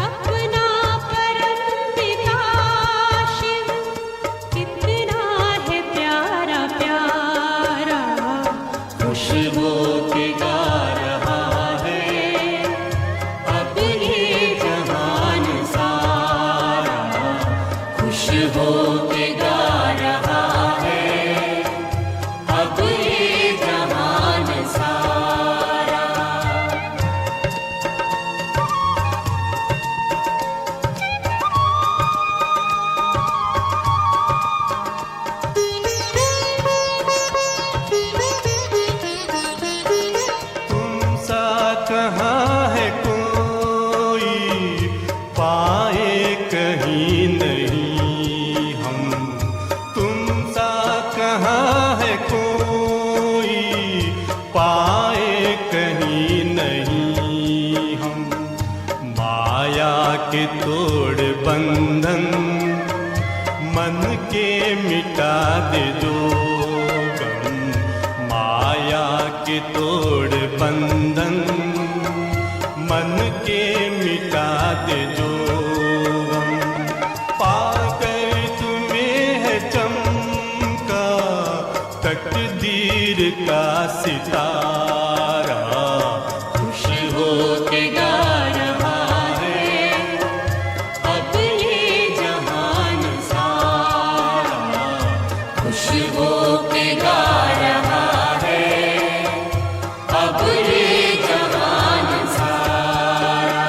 अपना परम पिता शिव, कितना है प्यारा प्यारा। खुश हो के गा रहा है अब ये जहान सारा, खुश हो के गा रहा है अब ये जहान सारा। तुम सा कहाँ है कोई, पाए कहीं नहीं हम। तुम सा कहाँ है कोई, पाए कहीं नहीं हम। माया के तोड़ बंधन मन के मिटा दे दो गम। माया के तोड़ बंधन मन के मिटा दे जो गम। पाकर तुम्हें है चमका तकदीर का सितारा। खुश हो के गा रहा है अब ये जहान सारा, खुश हो के गा रहा है अब ये जहान सारा।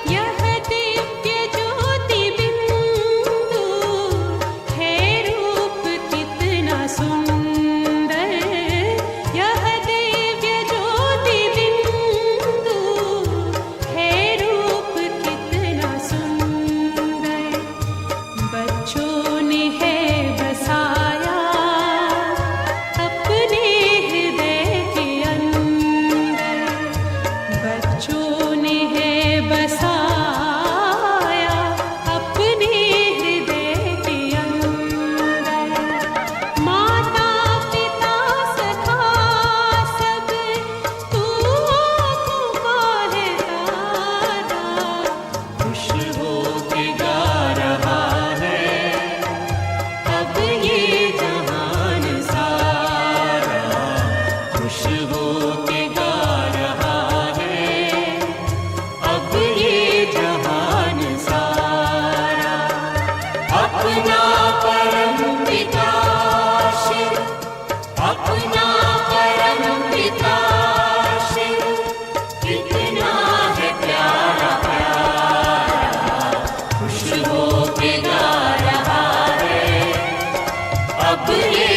यह दिव्य ज्योति बिंदु है रूप कितना सुंदर। अब ये